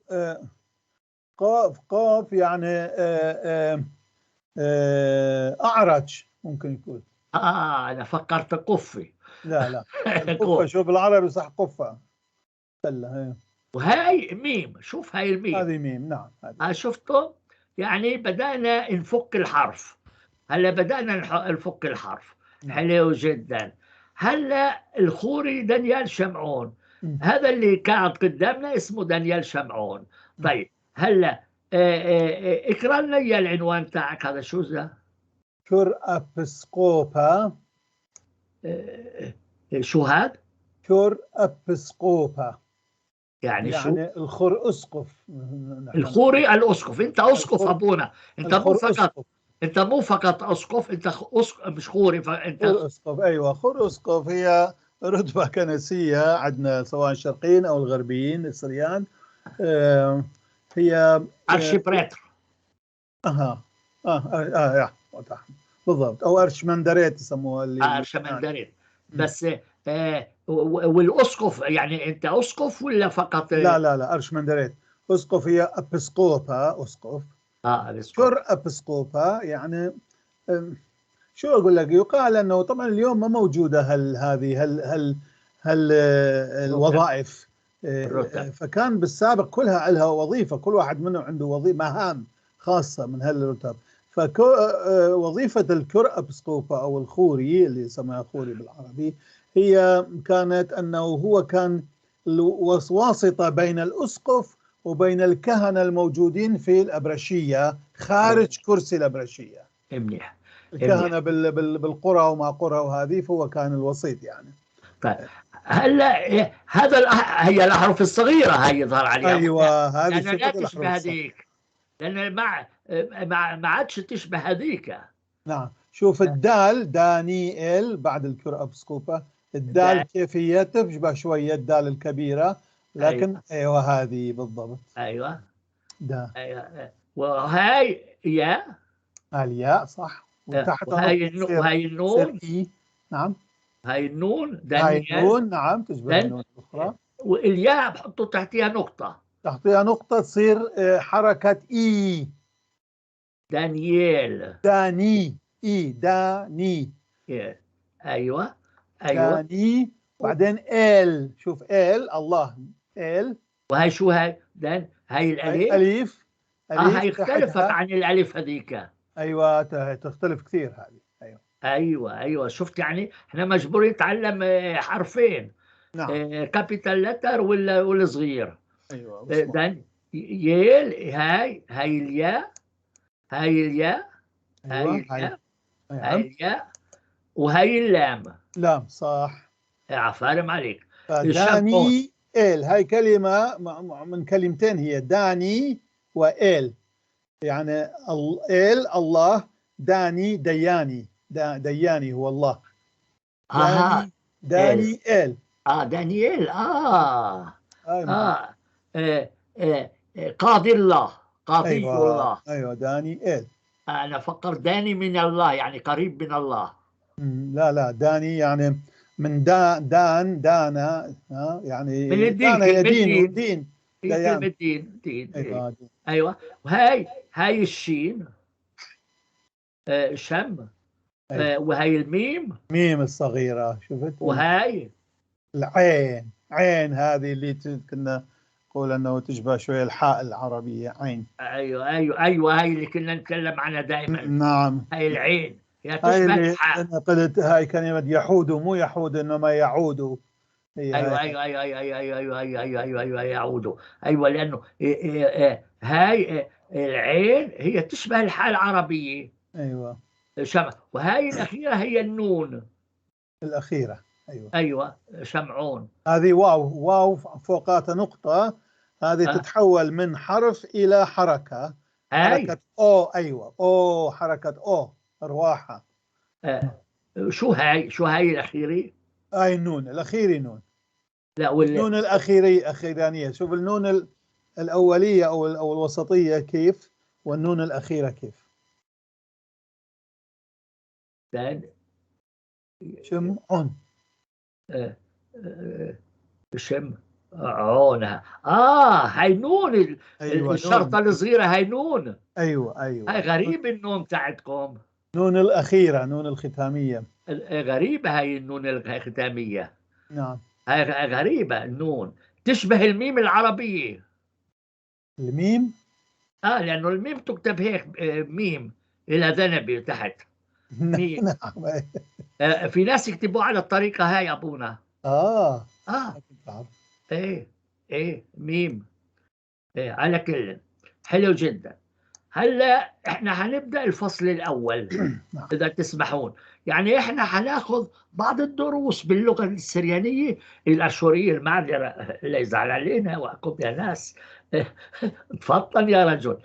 قاف يعني أعرج ممكن يكون. أنا فكرت قفة. لا القفة شوف بالعربي صح قفة. وهاي ميم. شوف هاي الميم. هذه ميم. نعم. شفتوا؟ يعني بدأنا نفك الحرف. هلا بدأنا نفك الحرف. نعم. حلو جدا. هلا الخوري دانيال شمعون. هذا اللي قاعد قدامنا اسمه دانيال شمعون. طيب هلا اقرا لنا يا العنوان تاعك هذا شو ذا؟ كور أبسقوبا. شو هذا؟ كور أبسقوبا يعني شو؟ الخور أسقف. الخوري الأسقف. أنت أسقف أبونا. أنت مو فقط أسقف. أنت مو فقط أسقف، أنت أسقف مش خوري. فأنت خور أسقف. أيوة خور أسقف هي رتبة كنسية عندنا سواء الشرقيين أو الغربيين السريان. هي أرشيبريتر. بالضبط، أو أرشمندريت يسموها اللي أرشمندريت. بس والأسقف يعني أنت أسقف ولا فقط؟ لا أرشمندريت. أسقف هي أبسقوبا أسقف. شر أبسقوبا يعني شو أقول لك، يقال أنه طبعا اليوم ما موجودة هذه الوظائف. فكان بالسابق كلها لها وظيفة، كل واحد منهم عنده وظيفة مهام خاصة من هالرتب. فوظيفة الكر أبسقوبا أو الخوري اللي يسمى خوري بالعربي هي كانت أنه هو كان واسطة بين الأسقف وبين الكهنة الموجودين في الأبرشية خارج كرسي الأبرشية. منيح. الكهنة بالقرى وما قرى وهذه، فهو كان الوسيط يعني. طيب هلا هذا هي الأحرف الصغيرة هي يظهر عليها. أيوة هذه لأن لا تشبه هذيك، لأن ما عادش تشبه هذيك. نعم شوف الدال دانيال بعد الكر أبسقوبا، الدال كيف هي تشبه شوية الدال الكبيرة، لكن أيوة هذه بالضبط. أيوة دا. أيوة. وهاي ياء. الياء صح. وهاي النون. نعم. هاي النون هاي النون نعم تشبه النون الأخرى. والياء بحطوا تحتها نقطة. تحتها نقطة تصير حركة إي. دانيال. داني. إي داني. أيوة. داني. بعدين إل. شوف إل الله إل. وهي شو هاي؟ هاي الأليف. هاي اختلفت عن الألف هذيك. أيوة تختلف كثير هذه. أيوة شفت يعني احنا مجبورين نتعلم حرفين. نعم. كابيتال لتر ولا صغير. أيوة يل. هاي الياء. هاي الياء. أيوة هاي الياء. وهي اللام. لام صح. فارم عليك. داني إل هاي كلمة من كلمتين، هي داني وإل يعني إل الله، داني دياني. دياني هو الله. داني إل. دانيال. قاضي الله. قاضي الله. أيوة داني إل. أنا فكر داني من الله يعني قريب من الله. لا داني يعني من دانا يعني من الدين. دانا يدين دين. كلمة دين. أيوة. وهاي الشين شم. وهاي الميم. ميم الصغيرة شفت. وهاي العين. عين هذه اللي كنا نقول أنه تشبه شوية الحاء العربية عين. أيوة هاي اللي كنا نتكلم عنها دائما. نعم. هاي العين هي تشبه الحاء. أنا قلت هاي كلمة يحود، مو يحود إنما يعود. ايوه ايوه ايوه ايوه ايوه ايوه ايوه ايوه ايوه ايوه يعودوا. ايوه لانه هاي العين هي تشبه الحاء العربيه. ايوه شمع. وهاي الاخيره هي النون الاخيره. ايوه ايوه شمعون. هذه واو، واو فوقاتها نقطه، هذه تتحول من حرف الى حركه. حركه او. ايوه او، حركه او ارواحها. شو هاي الاخيره؟ هاي النون الاخيري نون. لا النون اخيرانيه. شوف النون الاوليه او الوسطيه كيف، والنون الاخيره كيف. شمعون. شمعونها. هاي نون. أيوة الشرطه نون. الصغيره هاي نون. ايوه ايوه هاي غريب النون تاعتكم. نون الاخيره، نون الختاميه. غريبه هاي النون الختاميه. نعم. هاي غريبه النون، تشبه الميم العربيه. الميم. لانه الميم تكتب هيك، ميم الى ذنبي تحت. ميم. نعم. في ناس يكتبوا على الطريقه هاي ابونا. ايه ميم. على كل حلو جدا. هلا احنا هنبدا الفصل الاول اذا تسمحون. يعني احنا هناخذ بعض الدروس باللغه السريانيه الاشوريه. المعذره لا يزعل علينا واكم يا ناس. تفضل يا رجل.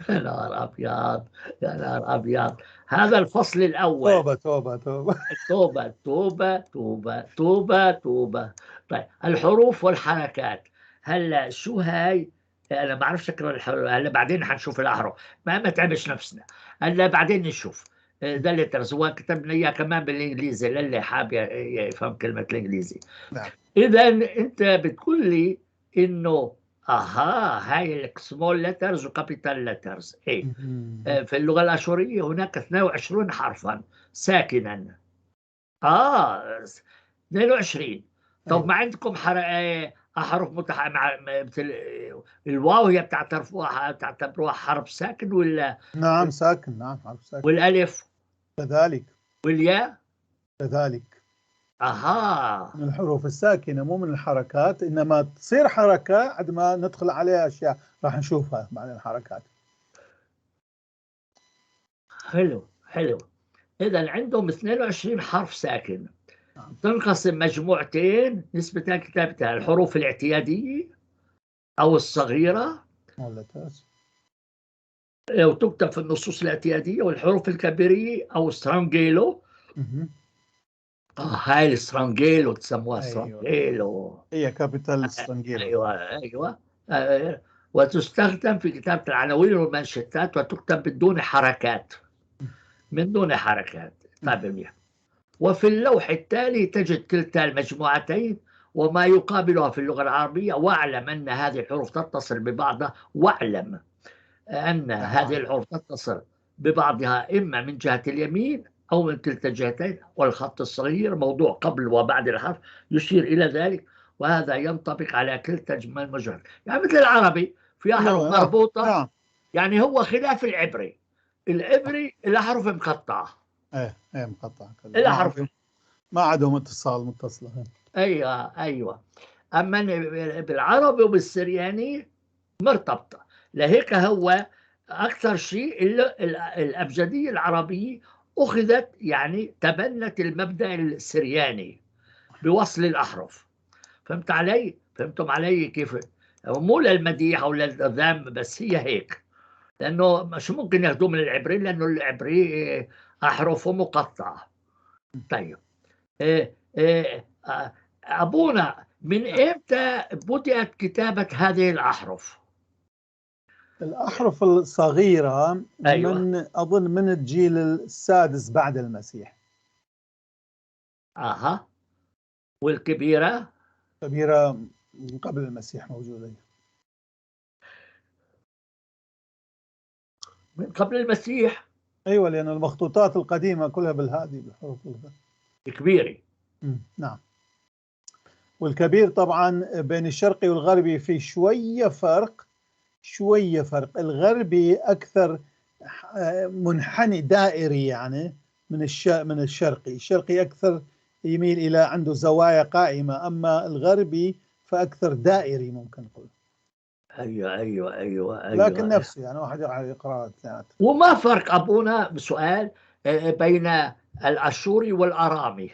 يا نهار ابيض، يا نهار ابيض. هذا الفصل الاول. توبه توبه توبه. توبه توبه توبه توبه توبه. طيب الحروف والحركات. هلا شو هاي؟ انا ما بعرفش اقرا الحروف. هلا بعدين حنشوف الاحرف. ما تعبش نفسنا. هلا بعدين نشوف. ده اللي ترى هو كتبنا اياه كمان بالانجليزي للي حاب يفهم كلمه الانجليزي. نعم. اذا انت بتقول لي انه هاي السمول ليترز وكابيتال ليترز. ايه في اللغه الاشوريه هناك 22 حرفا ساكنا. 22. طب ما عندكم احرف مثل الواو هي بتعتبروها حرف ساكن ولا؟ نعم ساكن. نعم حرف ساكن. والالف كذلك. والياء كذلك. من الحروف الساكنة، مو من الحركات، إنما تصير حركة عندما ندخل عليها أشياء راح نشوفها مع الحركات. حلو. إذا عندهم 22 حرف ساكن. تنقسم مجموعتين نسبة كتابتها: الحروف الاعتيادية أو الصغيرة وتكتب في النصوص الاعتيادية، والحروف الكبيرية أو سترانجيلو. هاي السترانجيلو تسموها سترانجيلو. هي كابيتال سترانجيلو. أيوة. وتستخدم في كتابة العناوين والمانشيتات وتكتب بدون حركات. من دون حركات. طيب. وفي اللوح التالي تجد كلتا المجموعتين وما يقابلها في اللغة العربية. واعلم أن هذه الحروف تتصل ببعضها. واعلم أن هذه الحروف تتصل ببعضها إما من جهة اليمين أو من كلتا الجهتين، والخط الصغير موضوع قبل وبعد الحرف يشير إلى ذلك، وهذا ينطبق على كلتا المجهول. يعني مثل العربي في أحرف مربوطة. يعني هو خلاف العبري. العبري الأحرف مقطعة. ايه مقطعة. الأحرف ما عندهم اتصال متصلة. أيوة. أما بالعربي وبالسرياني مرتبطة. لهيك هو أكثر شيء الأبجدية العربية أخذت، يعني تبنت المبدأ السرياني بوصل الأحرف. فهمتم علي كيف؟ مو للمديح أو للذم، بس هي هيك. لأنه مش ممكن ياخذوه من العبري، لأنه العبري أحرفه مقطعة. طيب. أبونا من إمتى بدأت كتابة هذه الأحرف؟ الأحرف الصغيرة من أظن من الجيل السادس بعد المسيح. والكبيرة؟ كبيرة من قبل المسيح موجودة. من قبل المسيح؟ أيوة، لأن المخطوطات القديمة كلها بالهادي بالحروف الكبيرة. نعم. والكبير طبعا بين الشرقي والغربي في شوية فرق. الغربي أكثر منحني دائري يعني من الشرقي. الشرقي أكثر يميل إلى عنده زوايا قائمة، أما الغربي فأكثر دائري ممكن نقول. أيوة. لكن نفسه يعني واحد يقرأ اثنين. وما فرق أبونا بسؤال بين الأشوري والآرامي؟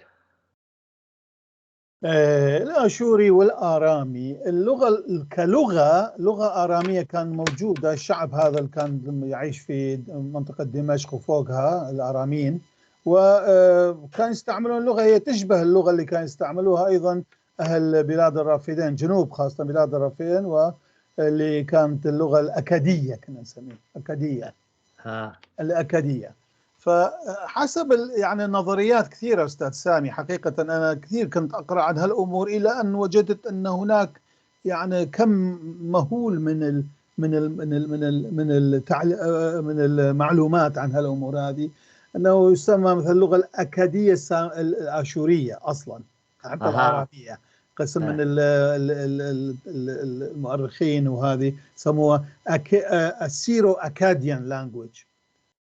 الآشوري والآرامي، اللغة لغة آرامية كان موجودة. الشعب هذا اللي كان يعيش في منطقة دمشق وفوقها الآراميين، وكان يستعملون لغة هي تشبه اللغة اللي كان يستعملوها أيضا أهل بلاد الرافدين، جنوب خاصة بلاد الرافدين، واللي كانت اللغة الأكادية كنا نسميها أكادية. الأكادية. فحسب يعني النظريات كثيرة أستاذ سامي، حقيقة أنا كثير كنت أقرأ عن هالأمور إلى أن وجدت أن هناك يعني كم مهول من المعلومات عن هالأمور هذه، أنه يسمى مثل اللغة الأكادية الآشورية أصلا، حتى العربية قسم من المؤرخين وهذه سموها السيرو أكاديان لانجويج،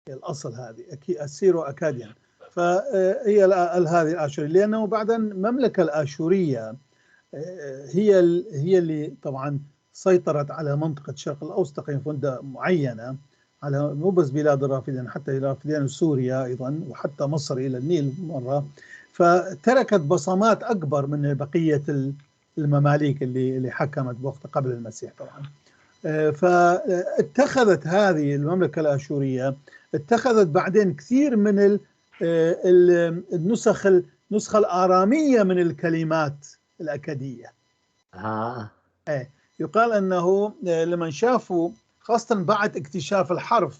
الأصل هذه السيرو أكاديان. فهي هذه الآشورية، لأنه بعد المملكة الآشورية هي اللي طبعا سيطرت على منطقة الشرق الأوسط في مدة معينة، على مو بس بلاد الرافدين، حتى الرافدين وسوريا أيضا، وحتى مصر إلى النيل مرة. فتركت بصمات أكبر من بقية المماليك اللي حكمت بوقت قبل المسيح طبعا. فاتخذت هذه المملكة الآشورية، اتخذت بعدين كثير من النسخة الآرامية من الكلمات الأكادية. يقال أنه لما شافوا خاصة بعد اكتشاف الحرف،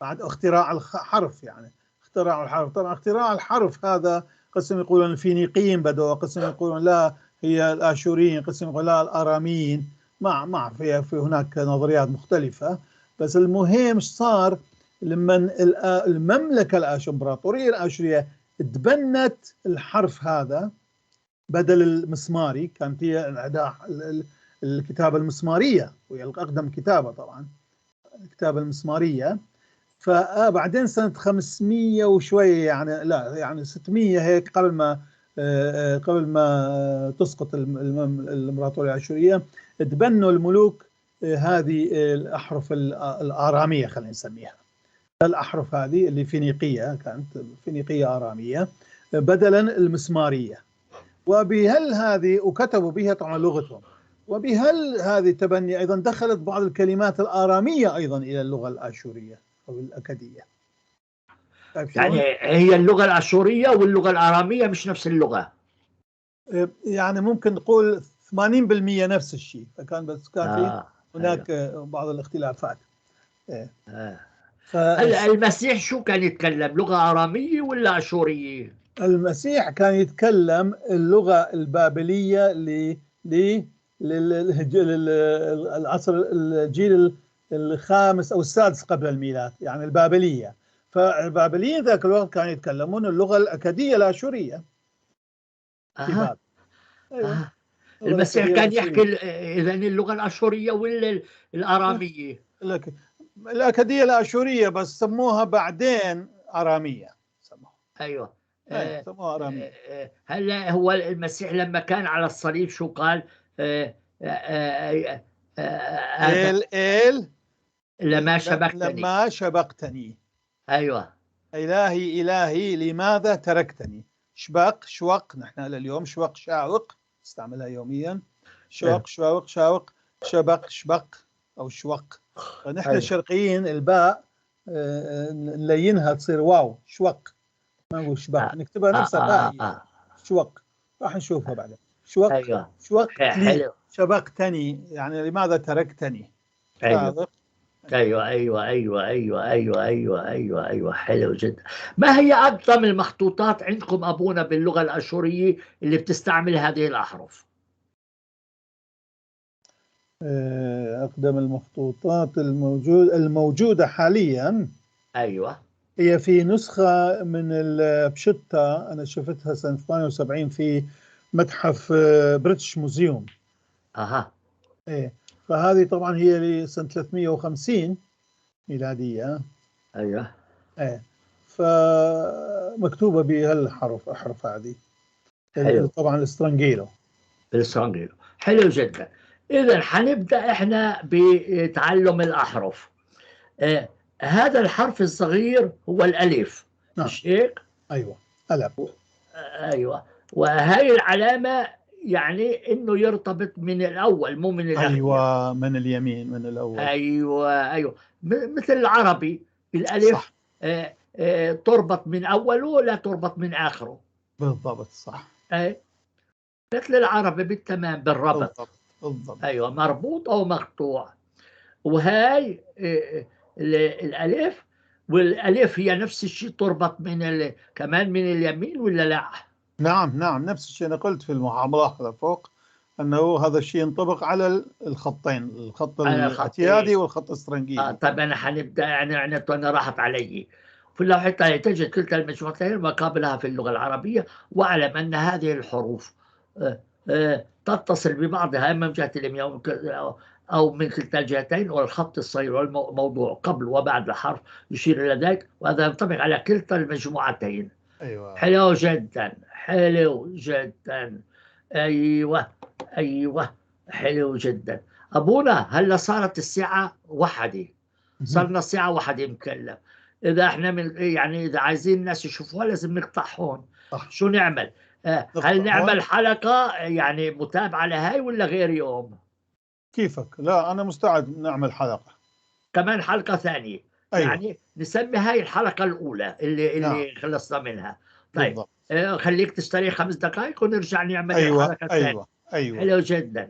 بعد اختراع الحرف، يعني اختراع الحرف، طبعا اختراع الحرف هذا قسم يقولون الفينيقيين بدوا، قسم يقولون لا هي الآشوريين، قسم يقولون لا الآراميين، ما في هناك نظريات مختلفة. بس المهم صار لما المملكة الإمبراطورية الآشورية تبنت الحرف هذا بدل المسماري، كانت هي الكتابة المسمارية وهي أقدم كتابة طبعا، الكتابة المسمارية. فبعدين سنة 500 وشوية، يعني لا يعني 600 هيك، قبل ما تسقط الإمبراطورية الآشورية، تبنوا الملوك هذه الأحرف الآرامية، خلينا نسميها الأحرف هذه اللي فينيقية، كانت فينيقية آرامية بدلا المسمارية. وبهل هذه وكتبوا بها طبعا لغتهم، وبهل هذه تبني أيضا دخلت بعض الكلمات الآرامية أيضا إلى اللغة الآشورية أو الأكادية. يعني هي اللغة الآشورية واللغة الآرامية مش نفس اللغة؟ يعني ممكن نقول 80% نفس الشيء، فكان بس كان في هناك بعض الاختلافات. المسيح شو كان يتكلم، لغة آرامية ولا آشورية؟ المسيح كان يتكلم اللغة البابلية للعصر الجيل الخامس أو السادس قبل الميلاد، يعني البابلية. فالبابليين ذاك الوقت كانوا يتكلمون اللغة الأكادية الآشورية في بابل. أيوة. المسيح كان يحكي إذا اللغة الآشورية ولا الآرامية؟ الأكادية الآشورية، بس سموها بعدين آرامية سموها. أيوة. سموها آرامية. هلا هو المسيح لما كان على الصليب شو قال؟ لما شبقتني. أيوة. إلهي إلهي لماذا تركتني. شوق نحن لليوم شوق شاوق نستعملها يوميا، شوق شواوق شاوق، شبق أو شوق. فنحن الشرقيين الباء نلينها تصير واو، شوق، ما نقول شبق، نكتبها نفسها باء. شوق راح نشوفها بعدين. شوق. أيوة. شوق لي، شبقتني يعني لماذا تركتني. أيوة. حلو جدا. ما هي أقدم المخطوطات عندكم أبونا باللغة الآشورية اللي بتستعمل هذه الأحرف؟ أقدم المخطوطات الموجودة حاليا، أيوة، هي في نسخة من البشتة، أنا شفتها سنة 78 في متحف بريتش موزيوم. إيه، فهذه طبعا هي لسنة 350 ميلادية. أيوة. إيه، فمكتوبة بهالأحرف هذه. طبعا الاسترانجيلو. الاسترانجيلو حلو جدا. إذا حنبدأ إحنا بتعلم الأحرف. هذا الحرف الصغير هو الألف. نعم. مش هيك؟ أيوة ألف. أيوة. وهي العلامة يعني إنه يرتبط من الأول مو من الأخير. أيوة من اليمين من الأول. أيوة مثل العربي الألف. صح. تربط من أوله لا تربط من آخره. بالضبط صح. مثل العربي بالتمام بالربط. بالضبط. أيوة مربوط أو مقطوع. وهاي الألف، والألف هي نفس الشيء تربط كمان من اليمين ولا لا؟ نعم نفس الشيء. أنا قلت في الملاحظة فوق أنه هذا الشيء ينطبق على الخطين، الخط الاعتيادي والخط الاسترنجيلي. طيب أنا حنبدأ يعني أنا راحت علي. في اللوحة تجد كلتا المجموعتين وقابلها في اللغة العربية، واعلم أن هذه الحروف تتصل ببعضها إما من جهة اليمين أو من كلتا الجهتين، والخط الصغير والموضوع قبل وبعد الحرف يشير إلى ذلك، وهذا ينطبق على كلتا المجموعتين. أيوة. حلو جدا حلو جدا. أيوة حلو جدا. أبونا هلا صارت الساعة 1، صرنا الساعة 1 مكلف. إذا إحنا يعني إذا عايزين الناس يشوفوها لازم نقطع هون. شو نعمل؟ هل نعمل حلقة يعني متابعة لهاي ولا غير يوم؟ كيفك؟ لا أنا مستعد نعمل حلقة كمان، حلقة ثانية. أيوة. يعني نسمي هاي الحلقة الأولى اللي خلصنا منها. طيب خليك تستريح 5 دقائق ونرجع نعمل الحلقة الثانية. أيوة.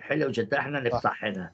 حلو جدا احنا نقطع هنا.